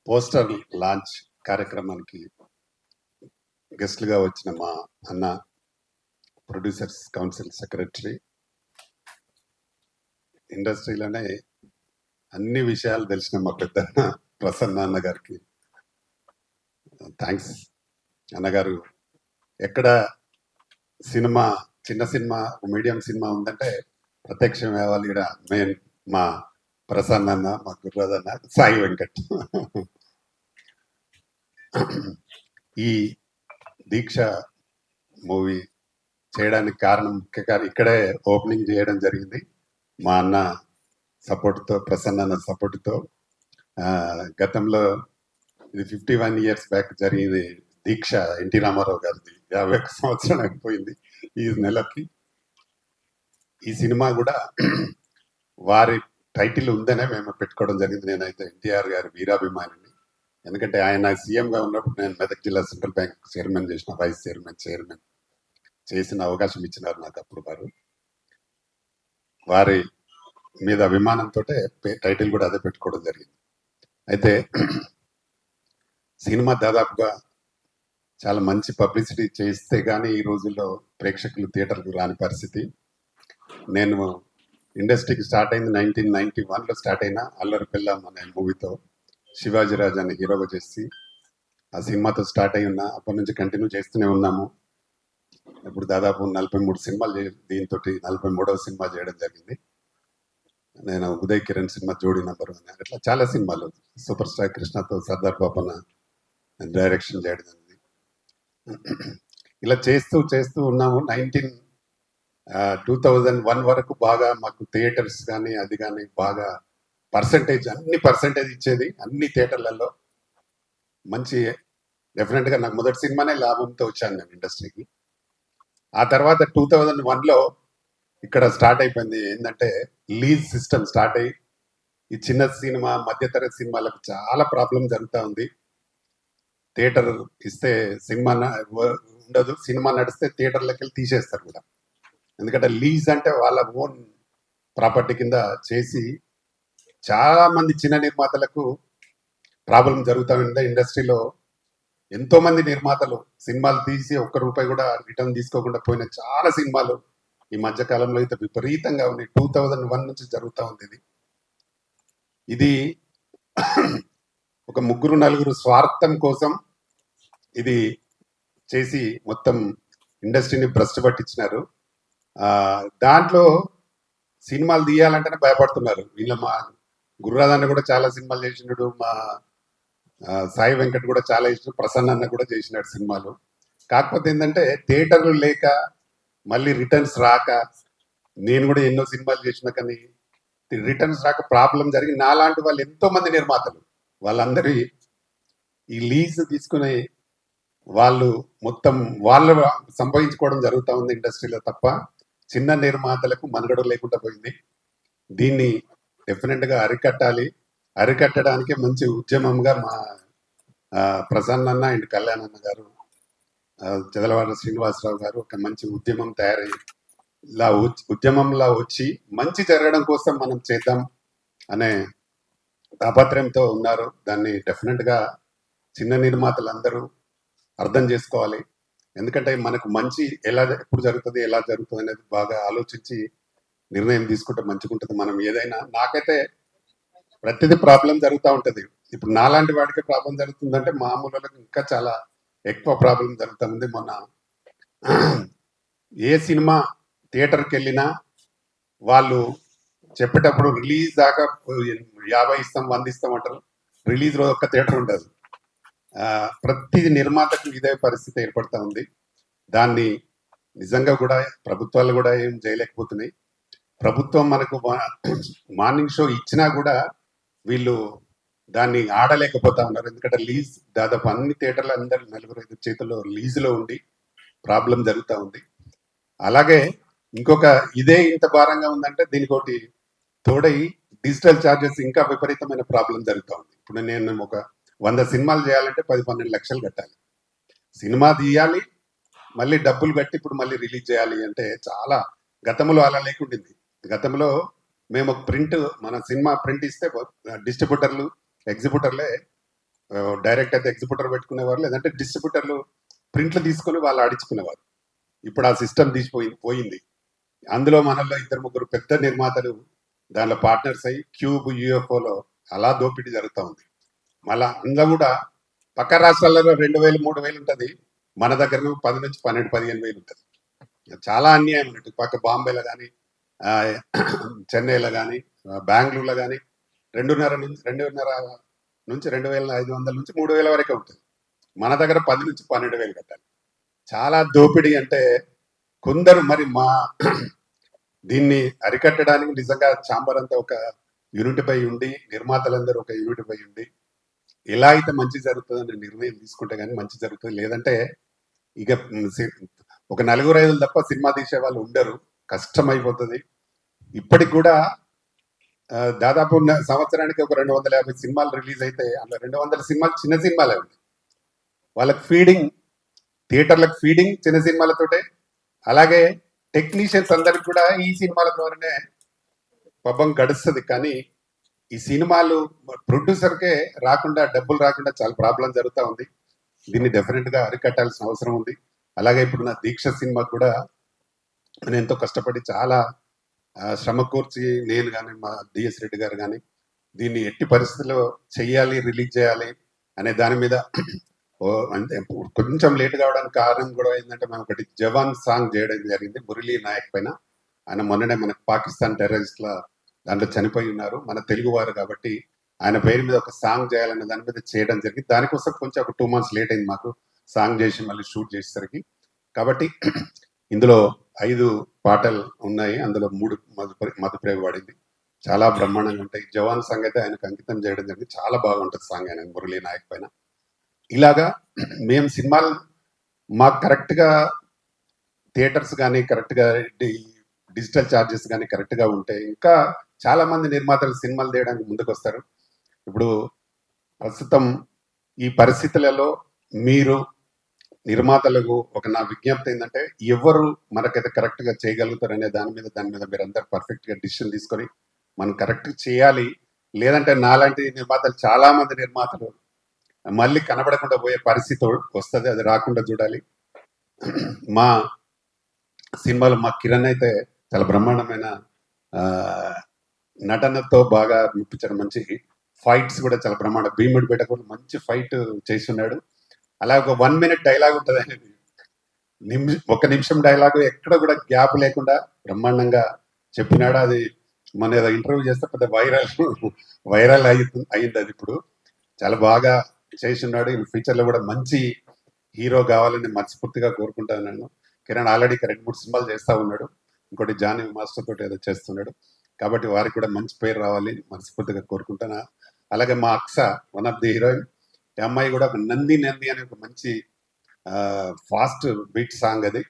Poster launch కార్యక్రమానికి గెస్ట్లుగా వచ్చిన మా అన్న ప్రొడ్యూసర్స్ కౌన్సిల్ సెక్రటరీ, ఇండస్ట్రీలోనే అన్ని విషయాలు తెలిసిన మా పెద్ద ప్రసన్న అన్న గారికి థ్యాంక్స్. అన్నగారు ఎక్కడ సినిమా, చిన్న సినిమా, మీడియం సినిమా ఉందంటే ప్రత్యక్షం అవ్వాలి. ఇక్కడ మెయిన్ మా ప్రసన్న అన్న, మా గుర్రాదన్న, సాయి వెంకట్. ఈ దీక్ష మూవీ చేయడానికి కారణం, ముఖ్య కారణం ఇక్కడే ఓపెనింగ్ చేయడం జరిగింది మా అన్న సపోర్ట్తో, ప్రసన్న అన్న సపోర్ట్తో. గతంలో ఇది 51 years బ్యాక్ జరిగింది దీక్ష, ఎన్టీ రామారావు గారిది. 51 సంవత్సరాలు అయిపోయింది ఈ నెలకి. ఈ సినిమా కూడా వారి టైటిల్ ఉందనే మేము పెట్టుకోవడం జరిగింది. నేనైతే ఎన్టీఆర్ గారి వీరాభిమానిని. ఎందుకంటే ఆయన సీఎంగా ఉన్నప్పుడు నేను మెదక్ జిల్లా సెంట్రల్ బ్యాంక్ చైర్మన్ చేసిన, వైస్ చైర్మన్ చేసిన అవకాశం ఇచ్చినారు నాకు అప్పుడు. వారి మీద అభిమానంతో టైటిల్ కూడా అదే పెట్టుకోవడం జరిగింది. అయితే సినిమా దాదాపుగా చాలా మంచి పబ్లిసిటీ చేస్తే కానీ ఈ రోజుల్లో ప్రేక్షకులు థియేటర్కు రాని పరిస్థితి. నేను ఇండస్ట్రీకి స్టార్ట్ అయింది 1991లో స్టార్ట్ అయిన అల్లరి పిల్లం అనే మూవీతో, శివాజీరాజ్ అనే హీరోగా చేసి ఆ సినిమాతో స్టార్ట్ అయి ఉన్నా. అప్పటి నుంచి కంటిన్యూ చేస్తూనే ఉన్నాము. ఇప్పుడు దాదాపు 43 సినిమాలు దీంతో 43వ సినిమా చేయడం జరిగింది. నేను ఉదయ్ కిరణ్ సినిమా జోడీ నంబర్ 1, అట్లా చాలా సినిమాలు, సూపర్ స్టార్ కృష్ణతో సర్దార్ బాపన్న డైరెక్షన్ చేయడం జరిగింది. ఇలా చేస్తూ ఉన్నాము. 2001 వరకు బాగా మాకు థియేటర్స్ కానీ అది కానీ బాగా అన్ని పర్సంటేజ్ ఇచ్చేది అన్ని థియేటర్లలో. మంచి డెఫినెట్గా నాకు మొదటి సినిమానే లాభంతో వచ్చాను నేను ఇండస్ట్రీకి. ఆ తర్వాత 2001లో ఇక్కడ స్టార్ట్ అయిపోయింది ఏంటంటే లీజ్ సిస్టమ్ స్టార్ట్ అయ్యి ఈ చిన్న సినిమా, మధ్యతరగతి సినిమాలకు చాలా ప్రాబ్లం జరుగుతూ ఉంది. థియేటర్ ఇస్తే సినిమా ఉండదు, సినిమా నడిస్తే థియేటర్లకి వెళ్ళి తీసేస్తారు కూడా. ఎందుకంటే లీజ్ అంటే వాళ్ళ ఓన్ ప్రాపర్టీ కింద చేసి చాలా మంది చిన్న నిర్మాతలకు ప్రాబ్లం జరుగుతూ ఉంది. ఇండస్ట్రీలో ఎంతో మంది నిర్మాతలు సినిమాలు తీసి ఒక్క రూపాయి కూడా రిటర్న్ తీసుకోకుండా పోయిన చాలా సినిమాలు ఈ మధ్య కాలంలో అయితే విపరీతంగా ఉన్నాయి. 2001 నుంచి జరుగుతూ ఉంది. ఇది ఒక 3-4 స్వార్థం కోసం ఇది చేసి మొత్తం ఇండస్ట్రీని భ్రష్టు పట్టించినారు. దాంట్లో సినిమాలు తీయాలంటేనే భయపడుతున్నారు. వీళ్ళ మా గుర్రాదన్న కూడా చాలా సినిమాలు చేసినాడు, మా సాయి వెంకట్ కూడా చాలా ఇష్టం, ప్రసన్న అన్న కూడా చేసినాడు సినిమాలు. కాకపోతే ఏంటంటే థియేటర్లు లేక, మళ్ళీ రిటర్న్స్ రాక, నేను కూడా ఎన్నో సినిమాలు చేసిన కానీ రిటర్న్స్ రాక ప్రాబ్లం జరిగి నాలాంటి వాళ్ళు ఎంతో మంది నిర్మాతలు వాళ్ళందరి ఈ లీజ్ తీసుకుని వాళ్ళు మొత్తం వాళ్ళు సంపాదించుకోవడం జరుగుతూ ఉంది ఇండస్ట్రీలో తప్ప చిన్న నిర్మాతలకు మనుగడ లేకుండా పోయింది. దీన్ని డెఫినెట్గా అరికట్టడానికి మంచి ఉద్యమంగా మా ప్రసన్న అన్న అండ్ కళ్యాణ్ అన్న గారు, చదలవాడ శ్రీనివాసరావు గారు ఒక మంచి ఉద్యమం తయారయ్యి ఉద్యమంలా వచ్చి మంచి జరగడం కోసం మనం చేద్దాం అనే తాపత్రయంతో ఉన్నారు. దాన్ని డెఫినెట్గా చిన్న నిర్మాతలు అందరూ అర్థం చేసుకోవాలి. ఎందుకంటే మనకు మంచి ఎప్పుడు జరుగుతుంది, ఎలా జరుగుతుంది అనేది బాగా ఆలోచించి నిర్ణయం తీసుకుంటే మంచిగుంటుంది. మనం ఏదైనా, నాకైతే ప్రతిదీ ప్రాబ్లం జరుగుతూ ఉంటుంది. ఇప్పుడు నాలాంటి వాడికి ప్రాబ్లం జరుగుతుందంటే మామూలులకు ఇంకా చాలా ఎక్కువ ప్రాబ్లం జరుగుతూ ఉంది. మొన్న ఏ సినిమా థియేటర్కి వెళ్ళినా వాళ్ళు చెప్పేటప్పుడు రిలీజ్ దాకా 50 ఇస్తాం, 100 ఇస్తాం అంటారు. రిలీజ్ రోజు ఒక్క థియేటర్ ఉండదు. ప్రతి నిర్మాతకు ఇదే పరిస్థితి ఏర్పడుతూ ఉంది. దాన్ని నిజంగా కూడా ప్రభుత్వాలు కూడా ఏం చేయలేకపోతున్నాయి. ప్రభుత్వం మనకు మార్నింగ్ షో ఇచ్చినా కూడా వీళ్ళు దాన్ని ఆడలేకపోతా ఉన్నారు. ఎందుకంటే లీజ్ దాదాపు అన్ని థియేటర్లు అందరు 4-5 చేతుల్లో లీజులో ఉండి ప్రాబ్లం జరుగుతూ ఉంది. అలాగే ఇంకొక ఇదే ఇంత భారంగా ఉందంటే దీనికి ఒకటి తోడై డిజిటల్ ఛార్జెస్ ఇంకా విపరీతమైన ప్రాబ్లం జరుగుతూ ఉంది. ఇప్పుడు నేను ఒక 100 సినిమాలు చేయాలంటే 10-12 లక్షలు కట్టాలి. సినిమా తీయాలి, మళ్ళీ డబ్బులు కట్టి ఇప్పుడు మళ్ళీ రిలీజ్ చేయాలి అంటే చాలా, గతంలో అలా లేకుండింది. గతంలో మేము ఒక మన సినిమా ప్రింట్ ఇస్తే డిస్ట్రిబ్యూటర్లు, ఎగ్జిబ్యూటర్లే డైరెక్ట్ అయితే ఎగ్జిబ్యూటర్ పెట్టుకునేవారు, లేదంటే డిస్ట్రిబ్యూటర్లు ప్రింట్లు తీసుకొని వాళ్ళు ఆడించుకునేవారు. ఇప్పుడు ఆ సిస్టమ్ పోయింది. అందులో మనల్లో ఇద్దరు ముగ్గురు పెద్ద నిర్మాతలు దానిలో పార్ట్నర్స్ అయ్యి క్యూబ్ యూఎఫ్ఓలో అలా దోపిడీ జరుగుతూ ఉంది. మళ్ళా అందులో కూడా పక్క రాష్ట్రాలలో 2,000 3,000 ఉంటుంది, మన దగ్గర 10 నుంచి 12 15,000 ఉంటుంది. చాలా అన్యాయం ఉన్నట్టు. పక్క బాంబేలో కానీ, చెన్నైలో కానీ, బెంగళూరులో కానీ 2,500 నుంచి 2,500 నుంచి 3,000 వరకే ఉంటుంది. మన దగ్గర 10 నుంచి 12,000 కట్టాలి. చాలా దోపిడీ. అంటే కొందరు మరి మా దీన్ని అరికట్టడానికి నిజంగా ఛాంబర్ అంతా ఒక యూనిట్పై ఉండి, నిర్మాతలందరూ ఒక యూనిట్పై ఉండి, ఎలా అయితే మంచి జరుగుతుందని నిర్ణయం తీసుకుంటే కానీ మంచి జరుగుతుంది. లేదంటే ఇక ఒక 4-5 తప్ప సినిమా తీసే వాళ్ళు ఉండరు, కష్టమైపోతుంది. ఇప్పటికి కూడా దాదాపు సంవత్సరానికి ఒక 250 సినిమాలు రిలీజ్ అయితే అందులో 200 సినిమాలు చిన్న సినిమాలే ఉంది. వాళ్ళకి ఫీడింగ్, థియేటర్లకు ఫీడింగ్ చిన్న సినిమాలతోటే. అలాగే టెక్నీషియన్స్ అందరికి కూడా ఈ సినిమాల ద్వారానే పబ్బం గడుస్తుంది. కానీ ఈ సినిమాలు ప్రొడ్యూసర్కే రాకుండా, డబ్బులు రాకుండా చాలా ప్రాబ్లం జరుగుతూ ఉంది. దీన్ని డెఫినెట్ గా అరికట్టాల్సిన అవసరం ఉంది. అలాగే ఇప్పుడు నా దీక్ష సినిమాకు కూడా నేను ఎంతో కష్టపడి చాలా శ్రమ కూర్చి నేను కానీ మా డిఎస్ రెడ్డి గారు కానీ దీన్ని ఎట్టి పరిస్థితుల్లో చెయ్యాలి, రిలీజ్ చేయాలి అనే దాని మీద అంటే కొంచెం లేట్ కావడానికి కారణం కూడా ఏంటంటే మేము ఒకటి జవాన్ సాంగ్ చేయడం జరిగింది మురళీ నాయక్ పైన. ఆయన మొన్ననే మనకు పాకిస్తాన్ టెర్రరిస్ట్ల దాంట్లో చనిపోయి ఉన్నారు, మన తెలుగు వారు కాబట్టి ఆయన పేరు మీద ఒక సాంగ్ చేయాలనే దాని మీద చేయడం జరిగింది. దానికోసం కొంచెం ఒక 2 months లేట్ అయింది మాకు సాంగ్ చేసి మళ్ళీ షూట్ చేసేసరికి. కాబట్టి ఇందులో 5 పాటలు ఉన్నాయి, అందులో 3 మధుప్రేమ వాడింది. చాలా బ్రహ్మాండంగా ఉంటాయి. జవాన్ సాంగ్ అయితే ఆయనకు అంకితం చేయడం జరిగింది. చాలా బాగుంటుంది సాంగ్ ఆయన మురళీ నాయక్ పైన. ఇలాగా మేము సినిమాలు మాకు కరెక్ట్గా థియేటర్స్ కానీ, కరెక్ట్గా డిజిటల్ ఛార్జెస్ కానీ కరెక్ట్గా ఉంటే ఇంకా చాలా మంది నిర్మాతలు సినిమాలు తీయడానికి ముందుకు వస్తారు. ఇప్పుడు ప్రస్తుతం ఈ పరిస్థితులలో మీరు నిర్మాతలకు ఒక నా విజ్ఞప్తి ఏంటంటే, ఎవరు మనకైతే కరెక్ట్గా చేయగలుగుతారు అనే దాని మీద మీరు అందరు పర్ఫెక్ట్గా డిసిషన్ తీసుకొని మనం కరెక్ట్ చేయాలి. లేదంటే నాలాంటి నిర్మాతలు, చాలా మంది నిర్మాతలు మళ్ళీ కనబడకుండా పోయే పరిస్థితి వస్తుంది. అది రాకుండా చూడాలి. మా సినిమాలో మా కిరణ్ అయితే చాలా బ్రహ్మాండమైన నటనతో బాగా మెప్పించాడు. మంచి ఫైట్స్ కూడా చాలా బ్రహ్మాండ, భీముడి బిడ్డ కూడా మంచి ఫైట్ చేస్తున్నాడు. అలా ఒక 1 minute డైలాగ్ ఉంటుంది అనేది, 1 నిమిషం డైలాగు ఎక్కడ కూడా గ్యాప్ లేకుండా బ్రహ్మాండంగా చెప్పినాడు. అది మన ఏదో ఇంటర్వ్యూ చేస్తే పెద్ద వైరల్ అయింది. అది ఇప్పుడు చాలా బాగా చేస్తున్నాడు. ఈ ఫ్యూచర్లో కూడా మంచి హీరో కావాలని మనస్ఫూర్తిగా కోరుకుంటాను. కిరణ్ ఆల్రెడీ 2-3 సినిమాలు చేస్తూ ఉన్నాడు. ఇంకోటి జానీ మాస్టర్ తోటి ఏదో చేస్తున్నాడు. కాబట్టి వారికి కూడా మంచి పేరు రావాలి మనస్ఫూర్తిగా కోరుకుంటాను. అలాగే మా అక్స, వన్ ఆఫ్ ది హీరోయిన్, ఈ అమ్మాయి కూడా ఒక నంది నంది అనే ఒక మంచి ఫాస్ట్ బీట్ సాంగ్, అది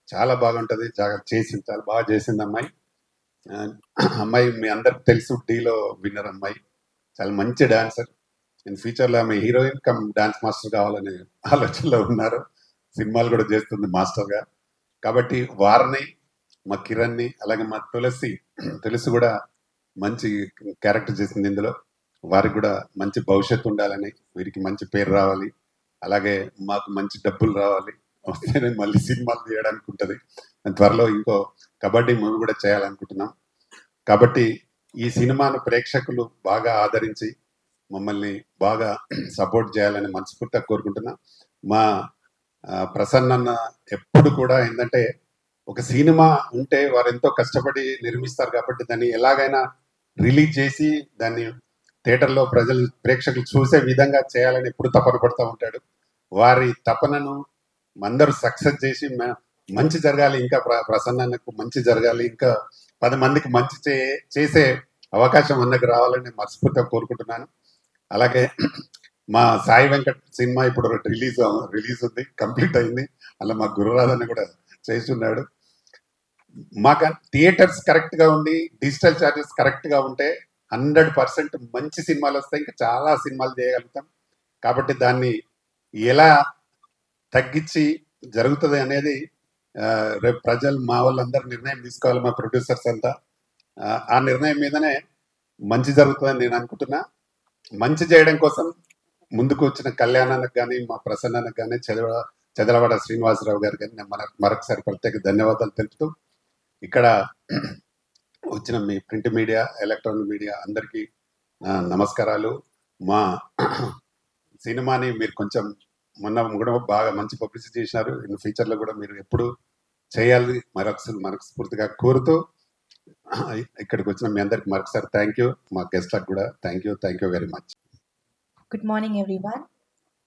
చాలా బాగుంటుంది. చాలా బాగా చేసింది అమ్మాయి. అమ్మాయి మీ అందరికి తెలుసు, డీలో విన్నర్ అమ్మాయి, చాలా మంచి డాన్సర్. ఇన్ ఫ్యూచర్లో ఆమె హీరోయిన్ కమ్ డాన్స్ మాస్టర్ కావాలనే ఆలోచనలో ఉన్నారు. సినిమాలు కూడా చేస్తుంది మాస్టర్గా. కాబట్టి వారిని, మా కిరణ్ని, అలాగే మా తులసి కూడా మంచి క్యారెక్టర్ చేసింది ఇందులో. వారికి కూడా మంచి భవిష్యత్తు ఉండాలని, వీరికి మంచి పేరు రావాలి, అలాగే మాకు మంచి డబ్బులు రావాలి, వస్తేనే మళ్ళీ సినిమాలు తీయడానికి ఉంటుంది. త్వరలో ఇంకో కబడ్డీ మూవీ కూడా చేయాలనుకుంటున్నాం. కాబట్టి ఈ సినిమాను ప్రేక్షకులు బాగా ఆదరించి మమ్మల్ని బాగా సపోర్ట్ చేయాలని మనస్ఫూర్తిగా కోరుకుంటున్నా. మా ప్రసన్న ఎప్పుడు కూడా ఏంటంటే, ఒక సినిమా ఉంటే వారు ఎంతో కష్టపడి నిర్మిస్తారు కాబట్టి దాన్ని ఎలాగైనా రిలీజ్ చేసి దాన్ని థియేటర్లో ప్రేక్షకులు చూసే విధంగా చేయాలని ఎప్పుడు తపన పడుతూ ఉంటాడు. వారి తపనను అందరూ సక్సెస్ చేసి మంచి జరగాలి, ఇంకా ప్రసన్నకు మంచి జరగాలి, ఇంకా 10 మందికి మంచి చేసే అవకాశం అందరికి రావాలని మనస్ఫూర్తిగా కోరుకుంటున్నాను. అలాగే మా సాయి వెంకట్ సినిమా ఇప్పుడు రిలీజ్ ఉంది, కంప్లీట్ అయింది. అలా మా గురురాధని కూడా చేస్తున్నాడు. మాకు థియేటర్స్ కరెక్ట్గా ఉండి డిజిటల్ ఛార్జెస్ కరెక్ట్గా ఉంటే 100% మంచి సినిమాలు వస్తాయి, ఇంకా చాలా సినిమాలు చేయగలుగుతాం. కాబట్టి దాన్ని ఎలా తగ్గించి జరుగుతుంది అనేది రేపు ప్రజలు, మా వాళ్ళందరూ నిర్ణయం తీసుకోవాలి, మా ప్రొడ్యూసర్స్ అంతా. ఆ నిర్ణయం మీదనే మంచి జరుగుతుందని నేను అనుకుంటున్నా. మంచి చేయడం కోసం ముందుకు వచ్చిన కళ్యాణానికి కానీ మా ప్రసన్నకు కానీ చదలవాడ శ్రీనివాసరావు గారు కానీ నేను మరొకసారి ప్రత్యేక ధన్యవాదాలు తెలుపుతూ ఇక్కడ వచ్చిన me print media electronic media అందరికీ నమస్కారాలు. మా సినిమాని మీరు కొంచెం మొన్న కూడా బాగా మంచి పబ్లిసిటీ చేసినారు. ఇన్ ఫ్యూచర్లో కూడా మీరు ఎప్పుడు చేయాలి మనస్ఫూర్తిగా కోరుతూ ఇక్కడికి వచ్చిన మీ అందరికి మరొకసారి థ్యాంక్ యూ. మా గెస్ట్లకు కూడా thank you very much. Good morning everyone.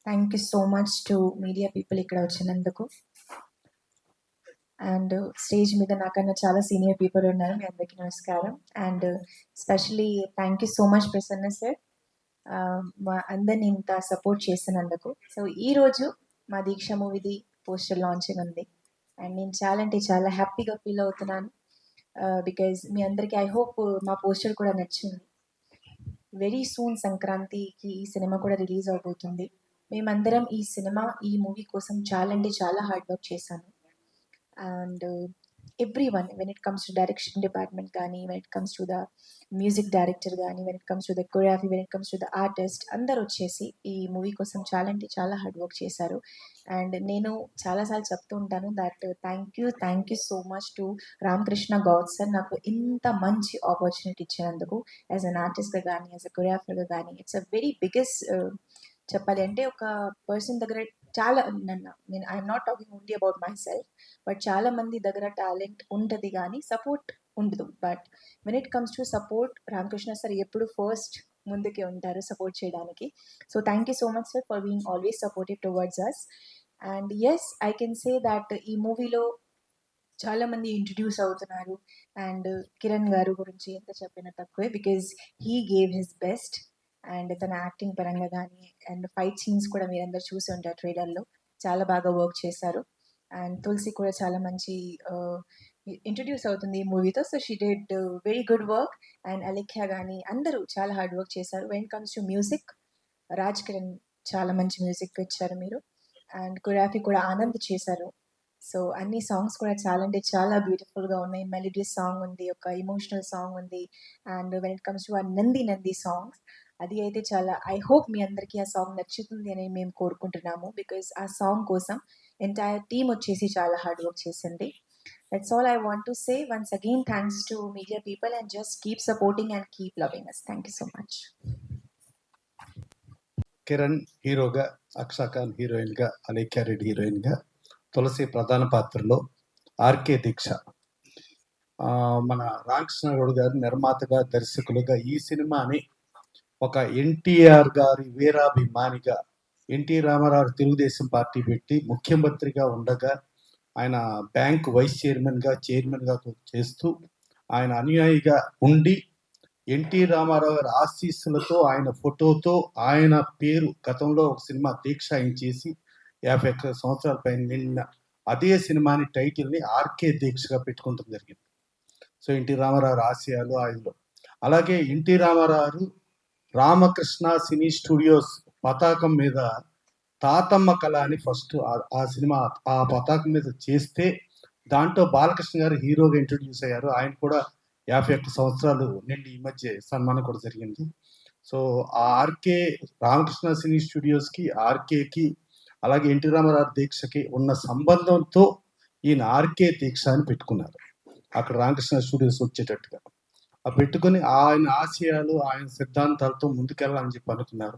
Thank you so much to media people ఇక్కడ వచ్చినందుకు. అండ్ స్టేజ్ మీద నాకన్నా చాలా సీనియర్ పీపుల్ ఉన్నారు. మీ అందరికీ నమస్కారం. And specially thank you so much Prasanna sir, మా అందరిని ఇంత సపోర్ట్ చేసినందుకు. సో ఈరోజు మా దీక్ష మూవీది పోస్టర్ లాంచింగ్ ఉంది అండ్ నేను చాలా అంటే చాలా హ్యాపీగా ఫీల్ అవుతున్నాను. బికాజ్ మీ అందరికీ ఐ హోప్ మా పోస్టర్ కూడా నచ్చింది. వెరీ సూన్ సంక్రాంతికి ఈ సినిమా కూడా రిలీజ్ అవబోతుంది. మేమందరం ఈ మూవీ కోసం చాలా అంటే చాలా హార్డ్ వర్క్ చేశాను. And everyone, when it comes to direction department కానీ, when it comes to the music director కానీ, when it comes to the choreography, when it comes to the artist, అందరూ వచ్చేసి ఈ మూవీ కోసం చాలా అంటే చాలా హార్డ్ వర్క్ చేశారు. అండ్ నేను చాలాసార్లు చెప్తూ ఉంటాను that thank you so much to Ramakrishna Goud sir, నాకు ఇంత మంచి ఆపర్చునిటీ ఇచ్చినందుకు యాజ్ అన్ ఆర్టిస్ట్గా కానీ, యాజ్ అ కొరియోగ్రాఫర్గా కానీ. ఇట్స్ అ వెరీ బిగ్గెస్ట్ చెప్పాలి అంటే ఒక పర్సన్ దగ్గర చాలా నేను I'm not talking only about myself, but చాలా మంది దగ్గర టాలెంట్ ఉంటుంది కానీ సపోర్ట్ ఉండదు. But when it comes to support, Ramakrishna sir ఎప్పుడు ఫస్ట్ ముందుకే ఉంటారు సపోర్ట్ చేయడానికి. So thank you so much sir for being always supportive towards us. And yes, I can say that ఈ మూవీలో చాలా మంది ఇంట్రడ్యూస్ అవుతున్నారు. అండ్ కిరణ్ గారు గురించి ఎంత చెప్పినా తక్కువే, because he gave his best. And తన యాక్టింగ్ పరంగా కానీ అండ్ ఫైట్ సీన్స్ కూడా మీరందరూ చూసి ఉంటారు ట్రైలర్లో, చాలా బాగా వర్క్ చేశారు. అండ్ తులసి కూడా చాలా మంచి ఇంట్రడ్యూస్ అవుతుంది ఈ మూవీతో. So she did very good work. And Alekhya కానీ అందరూ చాలా హార్డ్ వర్క్ చేశారు. When comes to music, Raj Kiran చాలా మంచి మ్యూజిక్ ఇచ్చారు మీరు. అండ్ కొరియోగ్రఫీ కూడా ఆనంద్ చేశారు. సో అన్ని సాంగ్స్ కూడా చాలా అంటే చాలా బ్యూటిఫుల్గా ఉన్నాయి. మెలోడియస్ సాంగ్ ఉంది, ఒక ఇమోషనల్ సాంగ్ ఉంది. And when it comes to ఆ నంది సాంగ్స్, అది అయితే చాలా, ఐ హోప్ మీ అందరికీ ఆ సాంగ్ నచ్చుతుంది అని మేము కోరుకుంటున్నాము. బికాజ్ ఆ సాంగ్ కోసం ఎంటైర్ టీమ్ వచ్చేసి చాలా హార్డ్ వర్క్ చేసింది. That's all I want to say. Once again thanks to media people and just keep supporting and keep loving us. Thank you so much. Kiran హీరోగా, అక్షా ఖాన్ హీరోయిన్గా, అలేఖ్య రెడ్డి హీరోయిన్గా, తులసి ప్రధాన పాత్రలో, ఆర్కే దీక్ష మన రామకృష్ణ గౌడ్ గారు నిర్మాతగా, దర్శకులుగా ఈ సినిమాని ఒక ఎన్టీఆర్ గారి వీరాభిమానిగా, ఎన్టీ రామారావు తెలుగుదేశం పార్టీ పెట్టి ముఖ్యమంత్రిగా ఉండగా ఆయన బ్యాంక్ వైస్ చైర్మన్గా చేస్తూ ఆయన అనుయాయిగా ఉండి ఎన్టీ రామారావు గారి ఆశీస్సులతో ఆయన ఫోటోతో ఆయన పేరు గతంలో ఒక సినిమా దీక్ష ఆయన చేసి 51 సంవత్సరాల పైన నిన్న అదే సినిమాని టైటిల్ని ఆర్కే దీక్షగా పెట్టుకోవడం జరిగింది. సో ఎన్టీ రామారావు ఆశయాలు ఆయనలో. అలాగే ఎన్టీ రామారావు రామకృష్ణ సినీ స్టూడియోస్ పతాకం మీద తాతమ్మ కళ అని ఫస్ట్ ఆ సినిమా ఆ పతాకం మీద చేస్తే దాంట్లో బాలకృష్ణ గారు హీరోగా ఇంట్రొడ్యూస్ అయ్యారు. ఆయన కూడా 51 సంవత్సరాలు నిండి ఈ మధ్య సన్మానం కూడా జరిగింది. సో ఆ ఆర్కే రామకృష్ణ సినీ స్టూడియోస్కి, ఆర్కేకి, అలాగే ఎన్టీ రామారావు దీక్షకి ఉన్న సంబంధంతో ఈయన ఆర్కే దీక్ష అని పెట్టుకున్నారు. అక్కడ రామకృష్ణ స్టూడియోస్ వచ్చేటట్టుగా ఆ పెట్టుకుని ఆయన ఆశయాలు, ఆయన సిద్ధాంతాలతో ముందుకెళ్ళాలని చెప్పి అనుకున్నారు.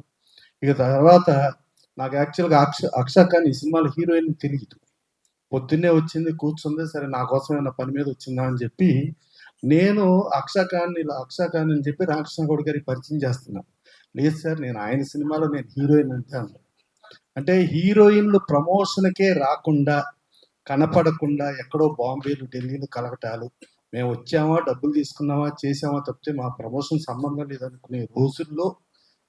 ఇక తర్వాత నాకు యాక్చువల్గా అక్షా ఖాన్ ఈ సినిమాలో హీరోయిన్ తెలియదు. పొద్దున్నే వచ్చింది, కూర్చుంది, సరే నా కోసం ఏమైనా పని మీద వచ్చిందా అని చెప్పి నేను అక్షా ఖాన్ అని చెప్పి రామకృష్ణ గౌడ్ గారికి పరిచయం చేస్తున్నాను. లేదు సార్, నేను ఆయన సినిమాలో నేను హీరోయిన్ అంటే హీరోయిన్లు ప్రమోషన్కే రాకుండా, కనపడకుండా ఎక్కడో బాంబేలు, ఢిల్లీలు కలగటాలు, మేము వచ్చామా, డబ్బులు తీసుకున్నామా, చేసామా తప్పితే మా ప్రమోషన్ సంబంధం లేదనుకునే రోజుల్లో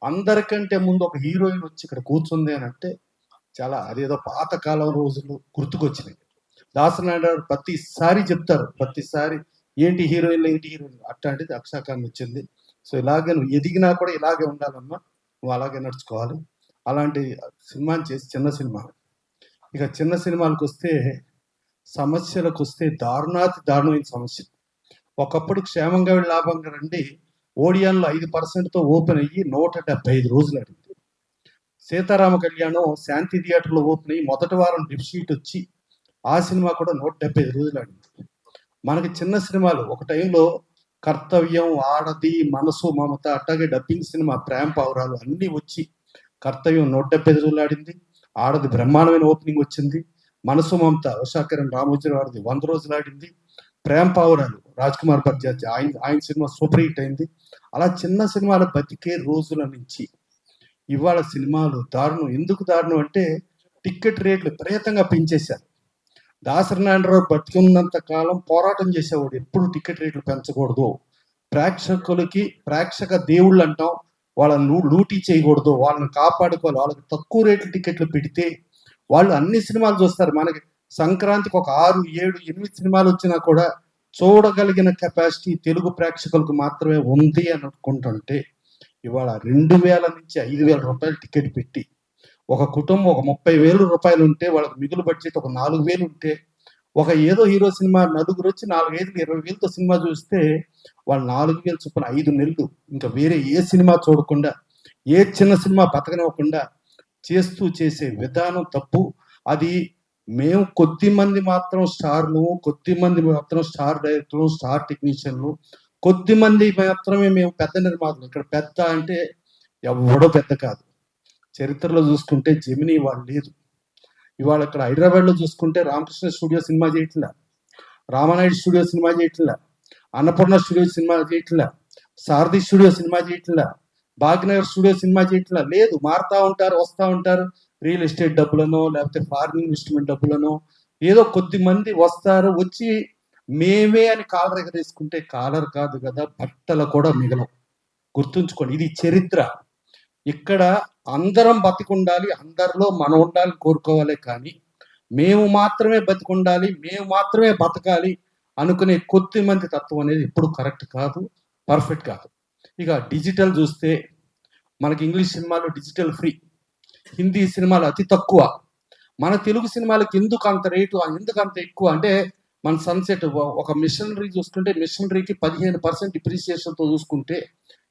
అందరికంటే ముందు ఒక హీరోయిన్ వచ్చి ఇక్కడ కూర్చుంది అని అంటే చాలా అదేదో పాతకాలం రోజులు గుర్తుకొచ్చినాయి. దాసనాయుడు గారు ప్రతిసారి చెప్తారు, ప్రతిసారి ఏంటి హీరోయిన్లు అట్లాంటిది అక్షా ఖాన్ వచ్చింది. సో ఇలాగే నువ్వు ఎదిగినా కూడా ఇలాగే ఉండాలమ్మా, నువ్వు అలాగే నడుచుకోవాలి. అలాంటి సినిమాని చేసి చిన్న సినిమా. ఇక చిన్న సినిమాలకు వస్తే, సమస్యలకు వస్తే దారుణమైన సమస్య. ఒకప్పుడు క్షేమంగా వెళ్ళి లాభంగా రండి ఓడియాన్లో 5%తో ఓపెన్ అయ్యి 175 రోజులు ఆడింది. సీతారామ కళ్యాణం శాంతి థియేటర్లో ఓపెన్ అయ్యి మొదటి వారం డెఫిషిట్ వచ్చి ఆ సినిమా కూడా 175 రోజులు ఆడింది. మనకి చిన్న సినిమాలు ఒక టైంలో కర్తవ్యం, ఆడది, మనసు, మమత, అట్లాగే డబ్బింగ్ సినిమా ప్రేమ పావురాలు అన్నీ వచ్చి కర్తవ్యం 175 రోజులు ఆడింది. ఆడది బ్రహ్మాండమైన ఓపెనింగ్ వచ్చింది. మనసు మమత ఉషాకిరణ్ రామోజీ వారిది 100 రోజులు ఆడింది. ప్రేమ పావురాలు రాజ్ కుమార్ బర్జాజ్ ఆయన సినిమా సూపర్ హిట్ అయింది. అలా చిన్న సినిమాలు బతికే రోజుల నుంచి ఇవాళ సినిమాలు దారుణం. ఎందుకు దారుణం అంటే టికెట్ రేట్లు విపరీతంగా పెంచేశారు. దాసరినారాయణరావు బతికున్నంత కాలం పోరాటం చేసేవాడు, ఎప్పుడు టికెట్ రేట్లు పెంచకూడదు, ప్రేక్షకులకి ప్రేక్షక దేవుళ్ళు అంటాం, వాళ్ళని లూటీ చేయకూడదు, వాళ్ళని కాపాడుకోవాలి, వాళ్ళకి తక్కువ రేట్లు టికెట్లు పెడితే వాళ్ళు అన్ని సినిమాలు చూస్తారు. మనకి సంక్రాంతికి ఒక 6, 7, 8 సినిమాలు వచ్చినా కూడా చూడగలిగిన కెపాసిటీ తెలుగు ప్రేక్షకులకు మాత్రమే ఉంది అని అనుకుంటుంటే ఇవాళ 2000 నుంచి 5000 రూపాయలు టికెట్ పెట్టి ఒక కుటుంబం ఒక 30,000 రూపాయలు ఉంటే వాళ్ళకి మిగులు బడ్జెట్ ఒక 4,000 ఉంటే ఒక ఏదో హీరో సినిమా నలుగురు వచ్చి 4,500, 20,000తో సినిమా చూస్తే వాళ్ళు 4,000 చొప్పున 5 నెలలు ఇంకా వేరే ఏ సినిమా చూడకుండా ఏ చిన్న సినిమా బతకనివ్వకుండా చేసే విధానం తప్పు. అది మేము కొద్ది మంది మాత్రం స్టార్లు, కొద్ది మంది మాత్రం స్టార్ డైరెక్టర్లు, స్టార్ టెక్నీషియన్లు, కొద్ది మంది మాత్రమే మేము పెద్ద నిర్మాతలు. ఇక్కడ పెద్ద అంటే ఎవడో పెద్ద కాదు. చరిత్రలో చూసుకుంటే జెమినీ వాళ్ళు లేదు. ఇవాళ ఇక్కడ హైదరాబాద్లో చూసుకుంటే రామకృష్ణ స్టూడియో సినిమా చేయట్లా, రామానాయుడు స్టూడియో సినిమా చేయట్లా, అన్నపూర్ణ స్టూడియో సినిమా చేయట్లా, సారథి స్టూడియో సినిమా చేయట్లా, భాగ్యనగర్ స్టూడియో సినిమా చేయట్లా. లేదు, మారుతూ ఉంటారు, వస్తూ ఉంటారు, రియల్ ఎస్టేట్ డబ్బులనో లేకపోతే ఫారిన్ ఇన్వెస్ట్మెంట్ డబ్బులనో ఏదో కొద్ది మంది వస్తారు, వచ్చి మేమే అని కాలర్ ఎగరేసుకుంటే కాలర్ కాదు కదా, బట్టలు కూడా మిగలవు. గుర్తుంచుకోండి, ఇది చరిత్ర. ఇక్కడ అందరం బతికుండాలి, అందరిలో మనం ఉండాలి కోరుకోవాలి, కానీ మేము మాత్రమే బతికుండాలి, మేము మాత్రమే బతకాలి అనుకునే కొద్ది మంది తత్వం అనేది ఎప్పుడు కరెక్ట్ కాదు, పర్ఫెక్ట్ కాదు. ఇక డిజిటల్ చూస్తే మనకి ఇంగ్లీష్ సినిమాలు డిజిటల్ ఫ్రీ, హిందీ సినిమాలు అతి తక్కువ. మన తెలుగు సినిమాలకి ఎందుకు అంత రేటు, ఎందుకు అంత ఎక్కువ అంటే మన సన్సెట్ ఒక మిషనరీ చూసుకుంటే మిషనరీకి 15% డిప్రిసియేషన్తో చూసుకుంటే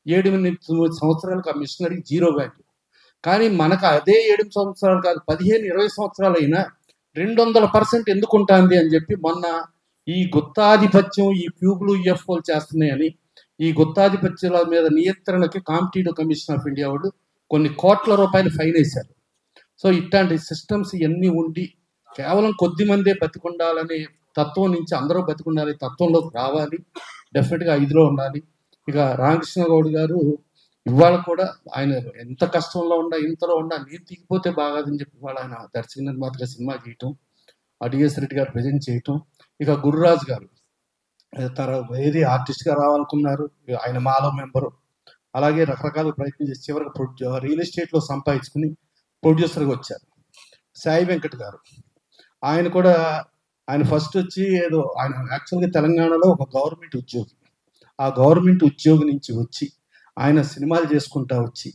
7-8 సంవత్సరాలకు ఆ మిషనరీ 0 వాల్యూ. కానీ మనకు అదే 7 సంవత్సరాలు కాదు, 15-20 సంవత్సరాలు అయినా 200% ఎందుకు ఉంటుంది అని చెప్పి మొన్న ఈ గుత్తాధిపత్యం, ఈ క్యూబ్లు, యూఎఫ్ఓలు చేస్తున్నాయని ఈ గుత్తాధిపత్యాల మీద నియంత్రణకి కాంపిటేటివ్ కమిషన్ ఆఫ్ ఇండియా వాళ్ళు కొన్ని కోట్ల రూపాయలు ఫైన్ వేశారు. సో ఇట్లాంటి సిస్టమ్స్ ఇవన్నీ ఉండి కేవలం కొద్ది మందే బతికుండాలనే తత్వం నుంచి అందరూ బతికుండాలి తత్వంలోకి రావాలి, డెఫినెట్గా ఇదిలో ఉండాలి. ఇక రామకృష్ణ గౌడ్ గారు ఇవాళ కూడా ఆయన ఎంత కష్టంలో ఉండా ఇంతలో ఉండా నేను దిగిపోతే బాగాదని చెప్పి ఇవాళ ఆయన దర్శక నిర్మాతగా సినిమా చేయటం, డిఎస్ రెడ్డి గారు ప్రజెంట్ చేయటం. ఇక గురురాజు గారు ఏది ఆర్టిస్ట్గా రావాలనుకున్నారు, ఆయన మాలో మెంబరు, అలాగే రకరకాల ప్రయత్నం చేసి చివరికి రియల్ ఎస్టేట్లో సంపాదించుకుని ప్రొడ్యూసర్గా వచ్చారు. సాయి వెంకట్ గారు ఆయన కూడా ఆయన ఫస్ట్ వచ్చి ఏదో ఆయన యాక్చువల్గా తెలంగాణలో ఒక గవర్నమెంట్ ఉద్యోగి, ఆ గవర్నమెంట్ ఉద్యోగి నుంచి వచ్చి ఆయన సినిమాలు చేసుకుంటా వచ్చి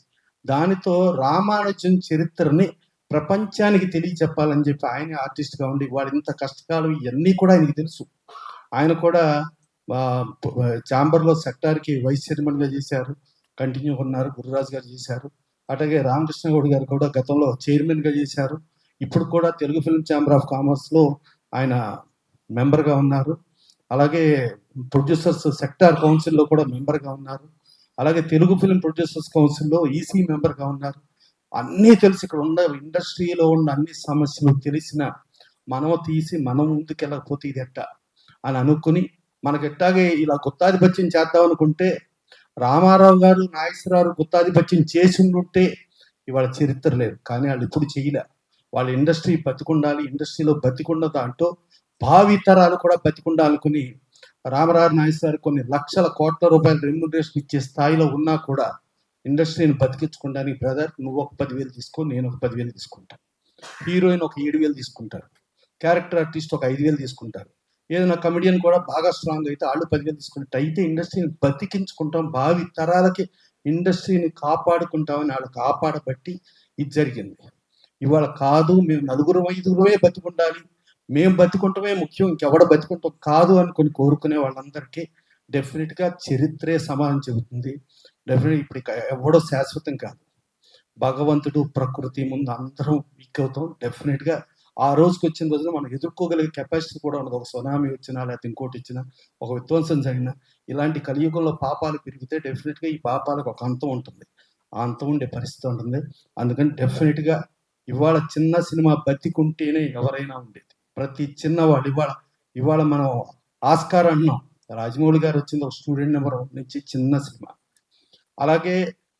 దానితో రామానుజన్ చరిత్రని ప్రపంచానికి తెలియచెప్పాలని చెప్పి ఆయన ఆర్టిస్ట్గా ఉండి వాడు ఇంత కష్టకాలం ఇవన్నీ కూడా ఆయనకి తెలుసు. ఆయన కూడా ఛాంబర్లో సెక్టార్కి వైస్ చైర్మన్గా చేశారు, కంటిన్యూ ఉన్నారు. గురురాజు గారు చేశారు, అట్లాగే రామకృష్ణ గౌడ్ గారు కూడా గతంలో చైర్మన్గా చేశారు. ఇప్పుడు కూడా తెలుగు ఫిల్మ్ ఛాంబర్ ఆఫ్ కామర్స్లో ఆయన మెంబర్గా ఉన్నారు. అలాగే ప్రొడ్యూసర్స్ సెక్టార్ కౌన్సిల్లో కూడా మెంబర్గా ఉన్నారు. అలాగే తెలుగు ఫిల్మ్ ప్రొడ్యూసర్స్ కౌన్సిల్లో ఈసీ మెంబర్గా ఉన్నారు. అన్నీ తెలిసి ఇక్కడ ఉన్న ఇండస్ట్రీలో ఉన్న అన్ని సమస్యలు తెలిసిన మనం తీసి మనం ముందుకెళ్ళకపోతే ఇది ఎట్టా అని అనుకుని మనకి ఎట్టాగే ఇలా గుత్తాధిపత్యం చేద్దాం అనుకుంటే రామారావు గారు, నాగేశ్వరరావు గుత్తాధిపత్యం చేసి ఉంటే ఇవాళ చరిత్ర లేదు. కానీ వాళ్ళు ఇప్పుడు చేయలే. వాళ్ళ ఇండస్ట్రీ బతికుండాలి, ఇండస్ట్రీలో బతికుండదా అంటూ భావితరాలు కూడా బతికుండాలనుకుని రామరావు నాగేశ్వరరావు కొన్ని లక్షల కోట్ల రూపాయలు రెమ్యునరేషన్ ఇచ్చే స్థాయిలో ఉన్నా కూడా ఇండస్ట్రీని బతికించుకోవడానికి బ్రదర్ నువ్వు ఒక 10,000 తీసుకో, నేను ఒక 10,000 తీసుకుంటాను, హీరోయిన్ ఒక 7,000 తీసుకుంటారు, క్యారెక్టర్ ఆర్టిస్ట్ ఒక 5,000 తీసుకుంటారు, ఏదైనా కమెడియన్ కూడా బాగా స్ట్రాంగ్ అయితే వాళ్ళు 10,000 తీసుకుంటే అయితే ఇండస్ట్రీని బతికించుకుంటాం, భావి తరాలకి ఇండస్ట్రీని కాపాడుకుంటామని వాళ్ళు కాపాడబట్టి ఇది జరిగింది. ఇవాళ కాదు మేము 4-5 బతికుండాలి, మేము బతికుంటమే ముఖ్యం, ఇంకెవడ బతికుంటాం కాదు అనుకుని కోరుకునే వాళ్ళందరికీ డెఫినెట్గా చరిత్రే సమానం చెబుతుంది. డెఫినెట్ ఇప్పుడు ఎవడో శాశ్వతం కాదు. భగవంతుడు ప్రకృతి ముందు అందరం వీక్ అవుతాం. డెఫినెట్గా ఆ రోజుకి వచ్చిన రోజున మనం ఎదుర్కోగలిగే కెపాసిటీ కూడా ఉండదు. ఒక సునామీ వచ్చినా లేకపోతే ఇంకోటి వచ్చినా, ఒక విధ్వంసం జరిగినా, ఇలాంటి కలియుగంలో పాపాలు పెరిగితే డెఫినెట్గా ఈ పాపాలకు ఒక అంతం ఉంటుంది. ఆ అంతం ఉండే పరిస్థితి ఉంటుంది. అందుకని డెఫినెట్గా ఇవాళ చిన్న సినిమా బతికుంటేనే ఎవరైనా ఉండేది. ప్రతి చిన్నవాడు ఇవాళ మనం ఆస్కార్ అన్నాం. రాజమౌళి గారు వచ్చింది ఒక స్టూడెంట్ నెంబర్ నుంచి చిన్న సినిమా. అలాగే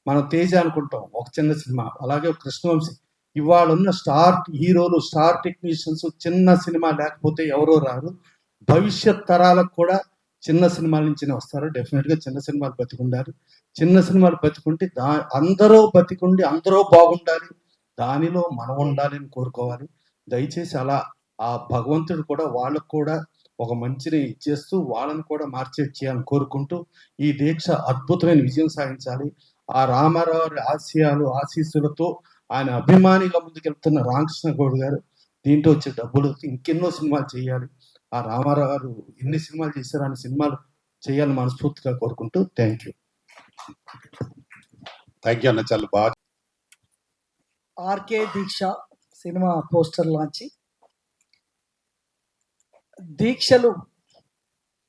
మనం తేజ అనుకుంటాం ఒక చిన్న సినిమా. అలాగే కృష్ణవంశీ. ఇవాళ ఉన్న స్టార్ హీరోలు, స్టార్ టెక్నీషియన్స్ చిన్న సినిమా లేకపోతే ఎవరో రారు. భవిష్యత్ తరాలకు కూడా చిన్న సినిమాల నుంచినే వస్తారు. డెఫినెట్గా చిన్న సినిమాలు బతికుండాలి. చిన్న సినిమాలు బతికుంటే అందరూ బతికుండి అందరూ బాగుండాలి, దానిలో మనం ఉండాలి అని కోరుకోవాలి. దయచేసి అలా ఆ భగవంతుడు కూడా వాళ్ళకు కూడా ఒక మంచిని ఇచ్చేస్తూ వాళ్ళని కూడా మార్చేట్ చేయాలని కోరుకుంటూ ఈ దీక్ష అద్భుతమైన విజయం సాధించాలి. ఆ రామారావు ఆశయాలు ఆశీస్సులతో ఆయన అభిమానిగా ముందుకెళ్తున్న రామకృష్ణ గౌడ్ గారు దీంట్లో వచ్చే డబ్బులు ఇంకెన్నో సినిమాలు చేయాలి. ఆ రామారావు గారు ఎన్ని సినిమాలు చేశారో అన్ని సినిమాలు చేయాలని మనస్ఫూర్తిగా కోరుకుంటూ థ్యాంక్ యూ. థ్యాంక్ యూ అన్న, చాలా బాగా. ఆర్కే దీక్ష సినిమా పోస్టర్ లాంచి దీక్షలు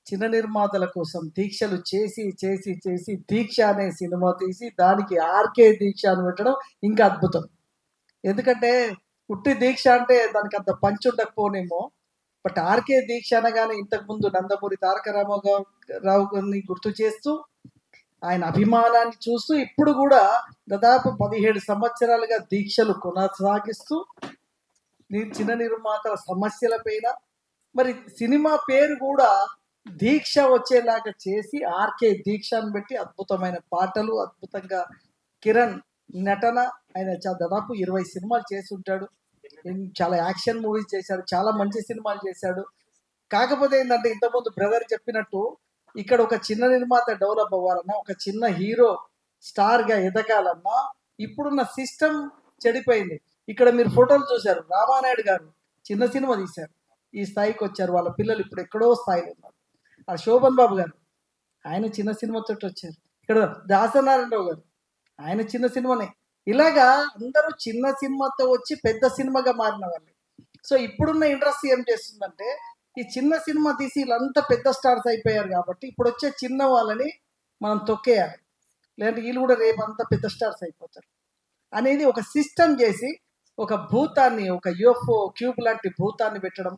చిన్న నిర్మాతల కోసం దీక్షలు చేసి చేసి చేసి దీక్ష అనే సినిమా తీసి దానికి ఆర్కే దీక్ష అని పెట్టడం ఇంకా అద్భుతం. ఎందుకంటే పుట్టి దీక్ష అంటే దానికి అంత పంచి ఉండకపోనేమో, బట్ ఆర్కే దీక్ష అనగానే ఇంతకుముందు నందమూరి తారక రామారావు గారిని గుర్తు చేస్తూ ఆయన అభిమానాన్ని చూస్తూ ఇప్పుడు కూడా దాదాపు 17 సంవత్సరాలుగా దీక్షలు కొనసాగిస్తూ చిన్న నిర్మాతల సమస్యల పైన మరి సినిమా పేరు కూడా దీక్ష వచ్చేలాగా చేసి ఆర్కే దీక్ష అని పెట్టి అద్భుతమైన పాటలు, అద్భుతంగా కిరణ్ నటన. ఆయన దాదాపు 20 సినిమాలు చేసి ఉంటాడు. చాలా యాక్షన్ మూవీస్ చేశాడు, చాలా మంచి సినిమాలు చేశాడు. కాకపోతే ఏంటంటే ఇంతకుముందు బ్రదర్ చెప్పినట్టు ఇక్కడ ఒక చిన్న నిర్మాత డెవలప్ అవ్వాలన్నా, ఒక చిన్న హీరో స్టార్గా ఎదగాలన్నా ఇప్పుడున్న సిస్టమ్ చెడిపోయింది. ఇక్కడ మీరు ఫోటోలు చూశారు, రామానాయుడు గారు చిన్న సినిమా తీశారు, ఈ స్థాయికి వచ్చారు. వాళ్ళ పిల్లలు ఇప్పుడు ఎక్కడో స్థాయిలో ఉన్నారు. ఆ శోభన్ బాబు గారు ఆయన చిన్న సినిమాతో వచ్చారు. ఇక్కడ దాసనారాయణరావు గారు ఆయన చిన్న సినిమానే. ఇలాగా అందరూ చిన్న సినిమాతో వచ్చి పెద్ద సినిమాగా మారిన వాళ్ళు. సో ఇప్పుడున్న ఇండస్ట్రీ ఏం చేస్తుందంటే ఈ చిన్న సినిమా తీసి వీళ్ళంతా పెద్ద స్టార్స్ అయిపోయారు కాబట్టి ఇప్పుడు వచ్చే చిన్న వాళ్ళని మనం తొక్కేయాలి, లేదంటే వీళ్ళు కూడా రేపు అంతా పెద్ద స్టార్స్ అయిపోతారు అనేది ఒక సిస్టమ్ చేసి ఒక భూతాన్ని, ఒక యూఎఫ్ఓ క్యూబ్ లాంటి భూతాన్ని పెట్టడం,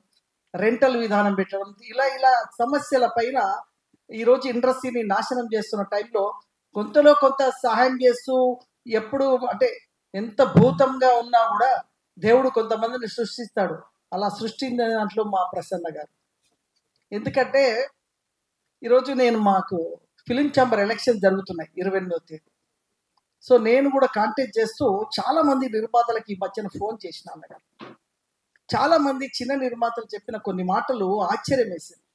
రెంటల్ విధానం పెట్టడం, ఇలా సమస్యల పైన ఈరోజు ఇండస్ట్రీని నాశనం చేస్తున్న టైంలో కొంతలో కొంత సహాయం చేస్తూ ఎప్పుడు అంటే ఎంత భూతంగా ఉన్నా కూడా దేవుడు కొంతమందిని సృష్టిస్తాడు. అలా సృష్టించిన దాంట్లో మా ప్రసన్న గారు. ఎందుకంటే ఈరోజు మాకు ఫిలిం ఛాంబర్ ఎలక్షన్ జరుగుతున్నాయి 28వ తేదీ. సో నేను కూడా కాంటాక్ట్ చేస్తూ చాలామంది నిర్మాతలకి ఈ మధ్యన ఫోన్ చేసిన అన్నగారు. చాలామంది చిన్న నిర్మాతలు చెప్పిన కొన్ని మాటలు ఆశ్చర్యం వేసింది.